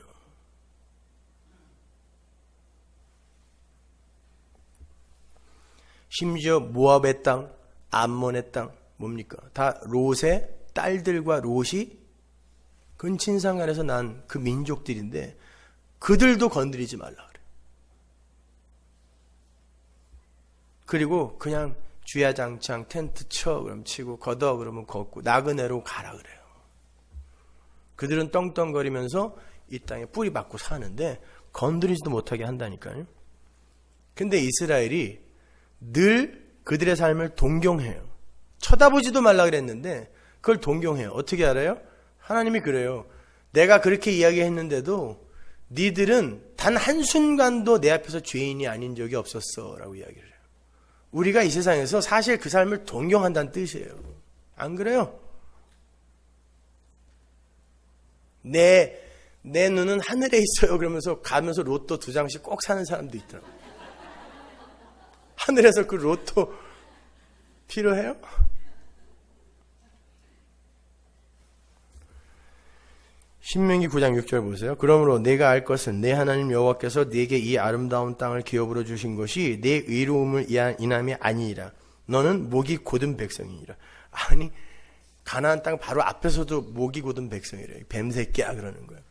심지어 모압의 땅, 암몬의 땅, 뭡니까? 다 롯의 딸들과 롯이 근친상간에서 난 그 민족들인데 그들도 건드리지 말라 그래요. 그리고 그냥 주야장창 텐트 쳐 그럼 치고 걷어 그러면 걷고 나그네로 가라 그래요. 그들은 떵떵거리면서 이 땅에 뿌리 박고 사는데 건드리지도 못하게 한다니까요. 근데 이스라엘이 늘 그들의 삶을 동경해요. 쳐다보지도 말라 그랬는데 그걸 동경해요. 어떻게 알아요? 하나님이 그래요. 내가 그렇게 이야기했는데도 니들은 단 한순간도 내 앞에서 죄인이 아닌 적이 없었어 라고 이야기를 해요. 우리가 이 세상에서 사실 그 삶을 동경한다는 뜻이에요. 안 그래요? 내 눈은 하늘에 있어요 그러면서 가면서 로또 2장씩 꼭 사는 사람도 있더라고요. 하늘에서 그 로또 필요해요? 신명기 9장 6절 보세요. 그러므로 내가 알 것은 내 하나님 여호와께서 네게 이 아름다운 땅을 기업으로 주신 것이 내 의로움을 인함이 아니니라. 너는 목이 곧은 백성이니라. 아니 가나안 땅 바로 앞에서도 목이 곧은 백성이래요. 뱀새끼야 그러는 거예요.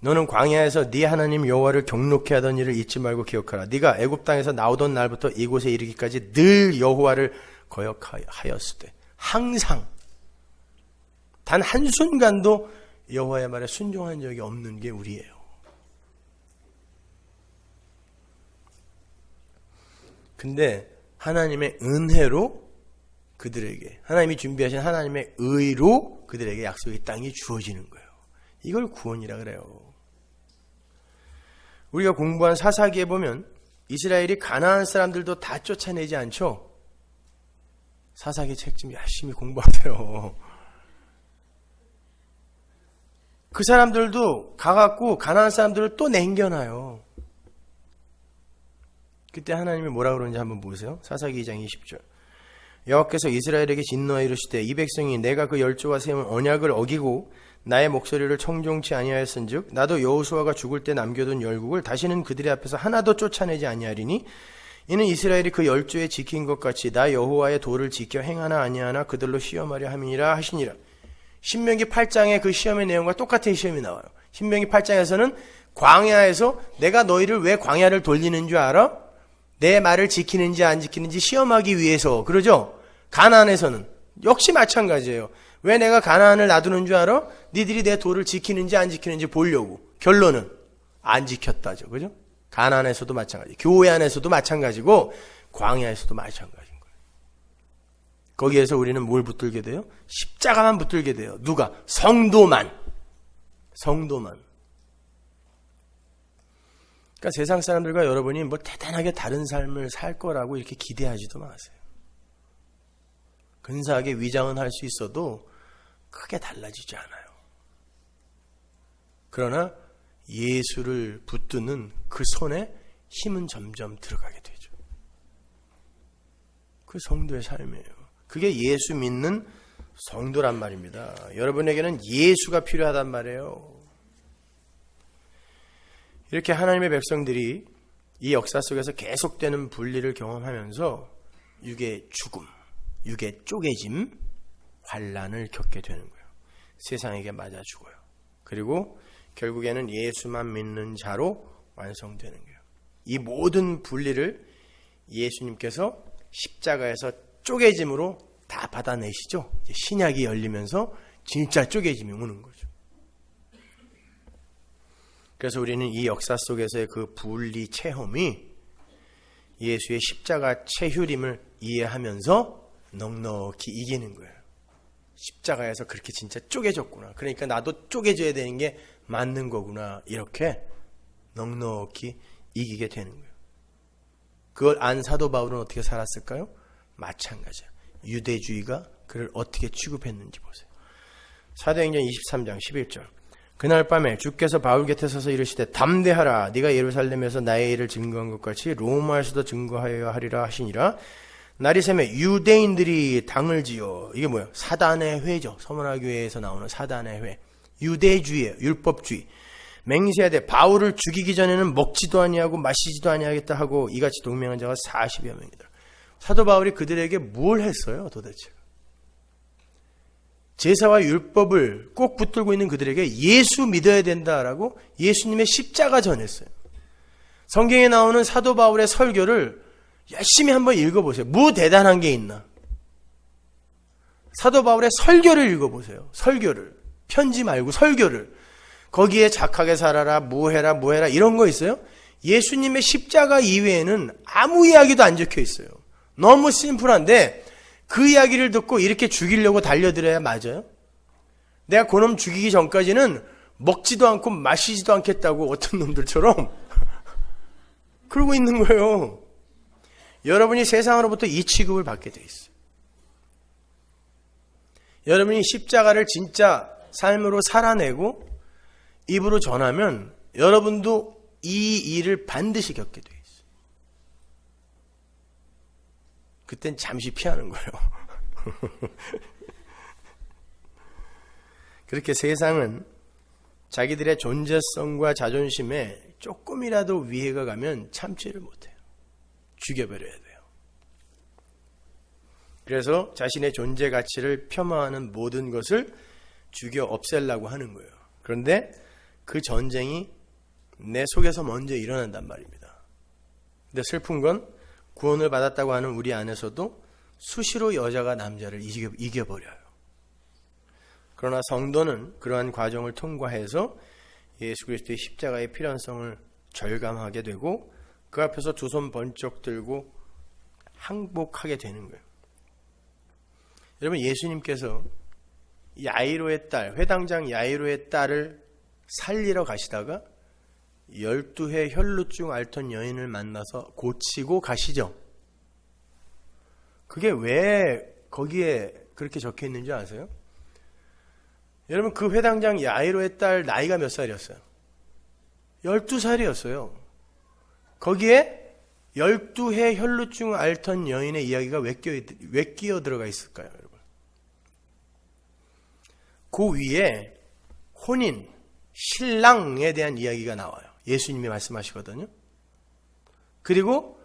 너는 광야에서 네 하나님 여호와를 경록케 하던 일을 잊지 말고 기억하라. 네가 애굽 땅에서 나오던 날부터 이곳에 이르기까지 늘 여호와를 거역하였을 때 항상 단 한순간도 여호와의 말에 순종한 적이 없는 게 우리예요. 근데 하나님의 은혜로 그들에게 하나님이 준비하신 하나님의 의로 그들에게 약속의 땅이 주어지는 거예요. 이걸 구원이라 그래요. 우리가 공부한 사사기에 보면 이스라엘이 가나안 사람들도 다 쫓아내지 않죠. 사사기 책 좀 열심히 공부하세요. 그 사람들도 가갖고 가나안 사람들을 또 남겨놔요. 그때 하나님이 뭐라 그러는지 한번 보세요. 사사기 2장 20절. 여호와께서 이스라엘에게 진노하여 이르시되 이 백성이 내가 그 열조와 세운 언약을 어기고 나의 목소리를 청종치 아니하였은즉 나도 여호수아가 죽을 때 남겨둔 열국을 다시는 그들의 앞에서 하나도 쫓아내지 아니하리니 이는 이스라엘이 그 열조에 지킨 것 같이 나 여호와의 도를 지켜 행하나 아니하나 그들로 시험하려 함이니라 하시니라. 신명기 8장의 그 시험의 내용과 똑같은 시험이 나와요. 신명기 8장에서는 광야에서 내가 너희를 왜 광야를 돌리는 줄 알아? 내 말을 지키는지 안 지키는지 시험하기 위해서. 그러죠? 가나안에서는 역시 마찬가지예요. 왜 내가 가나안을 놔두는 줄 알아? 니들이 내 도를 지키는지 안 지키는지 보려고. 결론은 안 지켰다죠. 그죠? 가나안에서도 마찬가지, 교회 안에서도 마찬가지고 광야에서도 마찬가지인 거예요. 거기에서 우리는 뭘 붙들게 돼요? 십자가만 붙들게 돼요. 누가? 성도만. 그러니까 세상 사람들과 여러분이 뭐 대단하게 다른 삶을 살 거라고 이렇게 기대하지도 마세요. 근사하게 위장은 할 수 있어도 크게 달라지지 않아요. 그러나 예수를 붙드는 그 손에 힘은 점점 들어가게 되죠. 그 성도의 삶이에요. 그게 예수 믿는 성도란 말입니다. 여러분에게는 예수가 필요하단 말이에요. 이렇게 하나님의 백성들이 이 역사 속에서 계속되는 분리를 경험하면서 육의 죽음, 육의 쪼개짐, 환난을 겪게 되는 거예요. 세상에게 맞아 죽어요. 그리고 결국에는 예수만 믿는 자로 완성되는 거예요. 이 모든 분리를 예수님께서 십자가에서 쪼개짐으로 다 받아내시죠. 신약이 열리면서 진짜 쪼개짐이 오는 거죠. 그래서 우리는 이 역사 속에서의 그 분리 체험이 예수의 십자가 체휴림을 이해하면서 넉넉히 이기는 거예요. 십자가에서 그렇게 진짜 쪼개졌구나. 그러니까 나도 쪼개져야 되는 게 맞는 거구나. 이렇게 넉넉히 이기게 되는 거예요. 그걸 안 사도 바울은 어떻게 살았을까요? 마찬가지야. 유대주의가 그를 어떻게 취급했는지 보세요. 사도행전 23장 11절. 그날 밤에 주께서 바울 곁에 서서 이르시되 담대하라. 네가 예루살렘에서 나의 일을 증거한 것 같이 로마에서도 증거하여야 하리라 하시니라. 날이 새매 유대인들이 당을 지어, 이게 뭐예요? 사단의 회죠. 서문화교회에서 나오는 사단의 회. 유대주의예요. 율법주의. 맹세하되 바울을 죽이기 전에는 먹지도 아니하고 마시지도 아니하겠다 하고 이같이 동맹한 자가 40여 명이다. 사도 바울이 그들에게 뭘 했어요 도대체? 제사와 율법을 꼭 붙들고 있는 그들에게 예수 믿어야 된다라고 예수님의 십자가 전했어요. 성경에 나오는 사도 바울의 설교를 열심히 한번 읽어보세요. 뭐 대단한 게 있나? 사도 바울의 설교를 읽어보세요. 설교를. 편지 말고 설교를. 거기에 착하게 살아라, 뭐 해라 이런 거 있어요? 예수님의 십자가 이외에는 아무 이야기도 안 적혀 있어요. 너무 심플한데 그 이야기를 듣고 이렇게 죽이려고 달려들어야 맞아요? 내가 그놈 죽이기 전까지는 먹지도 않고 마시지도 않겠다고 어떤 놈들처럼 그러고 있는 거예요. 여러분이 세상으로부터 이 취급을 받게 돼 있어요. 여러분이 십자가를 진짜 삶으로 살아내고 입으로 전하면 여러분도 이 일을 반드시 겪게 돼 있어요. 그땐 잠시 피하는 거예요. 그렇게 세상은 자기들의 존재성과 자존심에 조금이라도 위해가 가면 참지를 못해요. 죽여버려야 돼요. 그래서 자신의 존재 가치를 폄하하는 모든 것을 죽여 없애려고 하는 거예요. 그런데 그 전쟁이 내 속에서 먼저 일어난단 말입니다. 근데 슬픈 건 구원을 받았다고 하는 우리 안에서도 수시로 여자가 남자를 이겨버려요. 그러나 성도는 그러한 과정을 통과해서 예수 그리스도의 십자가의 필연성을 절감하게 되고 그 앞에서 두 손 번쩍 들고 항복하게 되는 거예요. 여러분, 예수님께서 야이로의 딸, 회당장 야이로의 딸을 살리러 가시다가 12해 혈루증 앓던 여인을 만나서 고치고 가시죠. 그게 왜 거기에 그렇게 적혀 있는지 아세요? 여러분, 그 회당장 야이로의 딸 나이가 몇 살이었어요? 12살이었어요. 거기에 12해 혈루증 앓던 여인의 이야기가 왜 끼어 들어가 있을까요, 여러분? 그 위에 혼인, 신랑에 대한 이야기가 나와요. 예수님이 말씀하시거든요. 그리고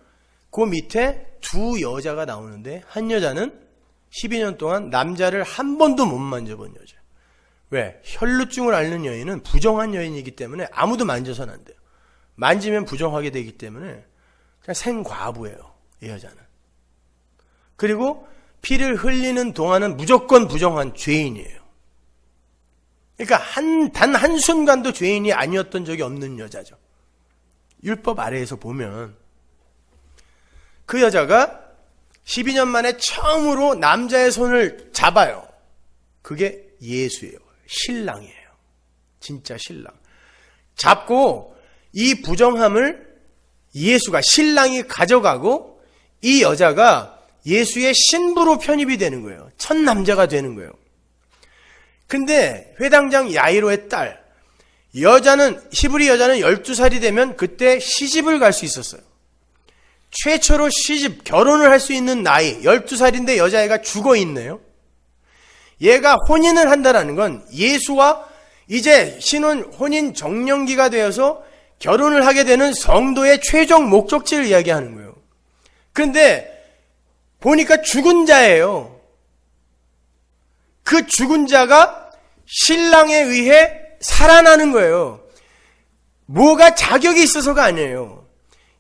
그 밑에 두 여자가 나오는데 한 여자는 12년 동안 남자를 한 번도 못 만져본 여자. 왜? 혈루증을 앓는 여인은 부정한 여인이기 때문에 아무도 만져서는 안 돼요. 만지면 부정하게 되기 때문에 그냥 생과부예요, 이 여자는. 그리고 피를 흘리는 동안은 무조건 부정한 죄인이에요. 그러니까 단 한순간도 죄인이 아니었던 적이 없는 여자죠. 율법 아래에서 보면 그 여자가 12년 만에 처음으로 남자의 손을 잡아요. 그게 예수예요. 신랑이에요. 진짜 신랑. 잡고 이 부정함을 예수가, 신랑이 가져가고 이 여자가 예수의 신부로 편입이 되는 거예요. 첫 남자가 되는 거예요. 근데 회당장 야이로의 딸, 히브리 여자는 12살이 되면 그때 시집을 갈 수 있었어요. 최초로 결혼을 할 수 있는 나이, 12살인데 여자애가 죽어 있네요. 얘가 혼인을 한다는 건 예수와 이제 혼인 정령기가 되어서 결혼을 하게 되는 성도의 최종 목적지를 이야기하는 거예요. 그런데 보니까 죽은 자예요. 그 죽은 자가 신랑에 의해 살아나는 거예요. 뭐가 자격이 있어서가 아니에요.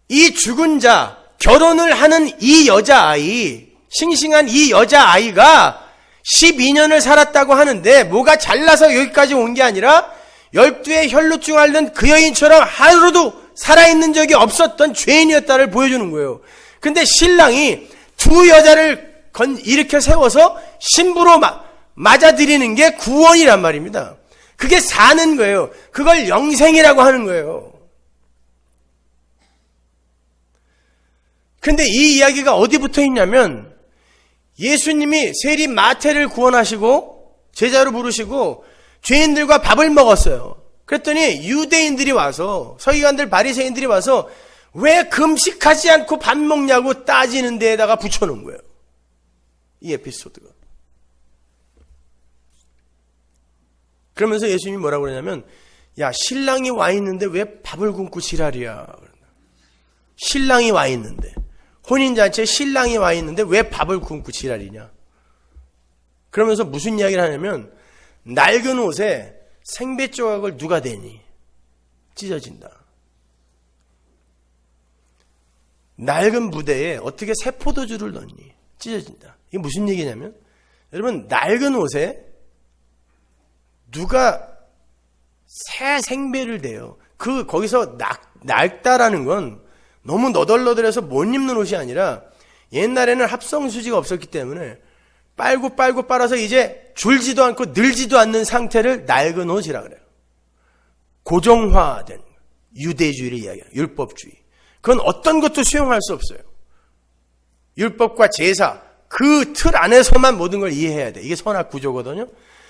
이 죽은 자, 결혼을 하는 이 여자아이, 싱싱한 이 여자아이가 12년을 살았다고 하는데 뭐가 잘나서 여기까지 온 게 아니라 12의 혈루증 앓는 그 여인처럼 하루도 살아있는 적이 없었던 죄인이었다를 보여주는 거예요. 근데 신랑이 두 여자를 일으켜 세워서 신부로 맞아들이는 게 구원이란 말입니다. 그게 사는 거예요. 그걸 영생이라고 하는 거예요. 근데 이 이야기가 어디 붙어 있냐면 예수님이 세리 마태를 구원하시고 제자로 부르시고 죄인들과 밥을 먹었어요. 그랬더니 유대인들이 와서, 서기관들 바리새인들이 와서 왜 금식하지 않고 밥 먹냐고 따지는 데에다가 붙여놓은 거예요. 이 에피소드가. 그러면서 예수님이 뭐라고 그러냐면, 야, 신랑이 와 있는데 왜 밥을 굶고 지랄이야. 신랑이 와 있는데, 혼인잔치에 신랑이 와 있는데 왜 밥을 굶고 지랄이냐. 그러면서 무슨 이야기를 하냐면, 낡은 옷에 생배 조각을 누가 대니? 찢어진다. 낡은 부대에 어떻게 새 포도주를 넣니? 찢어진다. 이게 무슨 얘기냐면, 여러분, 낡은 옷에 누가 새 생배를 대요. 거기서 낡다라는 건 너무 너덜너덜해서 못 입는 옷이 아니라 옛날에는 합성수지가 없었기 때문에 빨고 빨아서 이제 줄지도 않고 늘지도 않는 상태를 낡은 옷이라 그래요. 고정화된 유대주의를 이야기해요. 율법주의. 그건 어떤 것도 수용할 수 없어요. 율법과 제사, 그 틀 안에서만 모든 걸 이해해야 돼. 이게 선악 구조거든요.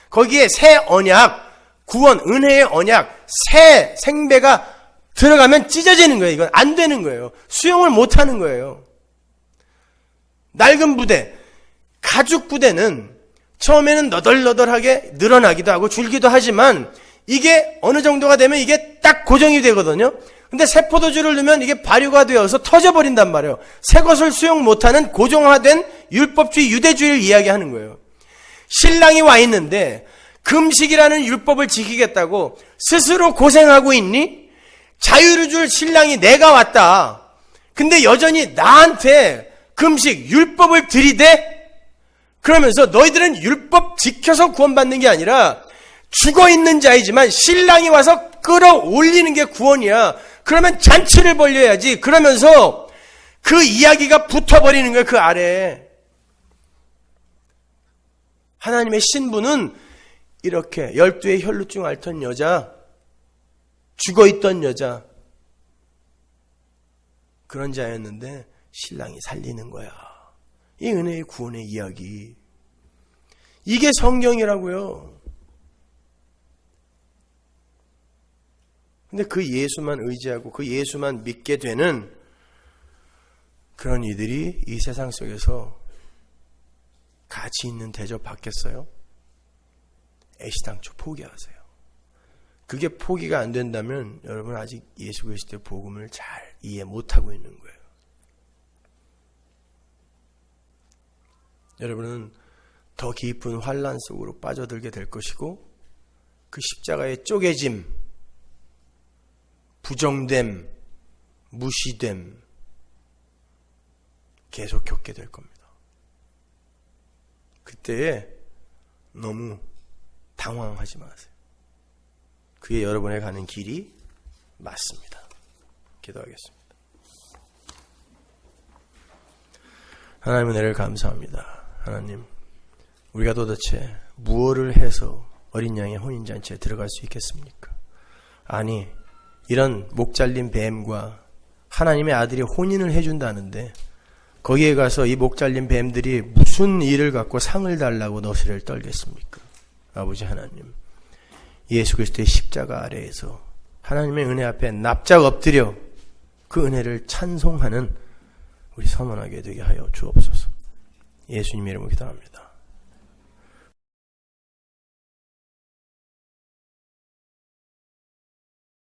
거기에 새 언약, 구원, 은혜의 언약, 새 생배가 들어가면 찢어지는 거예요. 이건 안 되는 거예요. 수용을 못 하는 거예요. 낡은 부대, 가죽 부대는 처음에는 너덜너덜하게 늘어나기도 하고 줄기도 하지만 이게 어느 정도가 되면 이게 딱 고정이 되거든요. 근데 새 포도주를 넣으면 이게 발효가 되어서 터져버린단 말이에요. 새 것을 수용 못하는 고정화된 율법주의, 유대주의를 이야기하는 거예요. 신랑이 와 있는데 금식이라는 율법을 지키겠다고 스스로 고생하고 있니? 자유를 줄 신랑이 내가 왔다. 근데 여전히 나한테 금식, 율법을 들이대? 그러면서 너희들은 율법 지켜서 구원받는 게 아니라 죽어있는 자이지만 신랑이 와서 끌어올리는 게 구원이야. 그러면 잔치를 벌려야지. 그러면서 그 이야기가 붙어버리는 거예요. 그 아래에. 하나님의 신부는 이렇게 12의 혈루증 앓던 여자, 죽어있던 여자, 그런 자였는데 신랑이 살리는 거야. 이 은혜의 구원의 이야기. 이게 성경이라고요. 근데 그 예수만 의지하고 그 예수만 믿게 되는 그런 이들이 이 세상 속에서 가치 있는 대접 받겠어요? 애시당초 포기하세요. 그게 포기가 안 된다면 여러분 아직 예수 그리스도의 복음을 잘 이해 못하고 있는 거예요. 여러분은 더 깊은 환난 속으로 빠져들게 될 것이고 그 십자가의 쪼개짐, 부정됨, 무시됨 계속 겪게 될 겁니다. 그때에 너무 당황하지 마세요. 그게 여러분의 가는 길이 맞습니다. 기도하겠습니다. 하나님 은혜를 감사합니다. 하나님, 우리가 도대체 무엇을 해서 어린 양의 혼인잔치에 들어갈 수 있겠습니까? 아니, 이런 목 잘린 뱀과 하나님의 아들이 혼인을 해준다는데 거기에 가서 이 목 잘린 뱀들이 무슨 일을 갖고 상을 달라고 너시를 떨겠습니까? 아버지 하나님, 예수 그리스도의 십자가 아래에서 하나님의 은혜 앞에 납작 엎드려 그 은혜를 찬송하는 우리 선언하게 되게 하여 주옵소서. 예수님 이름으로 기도합니다.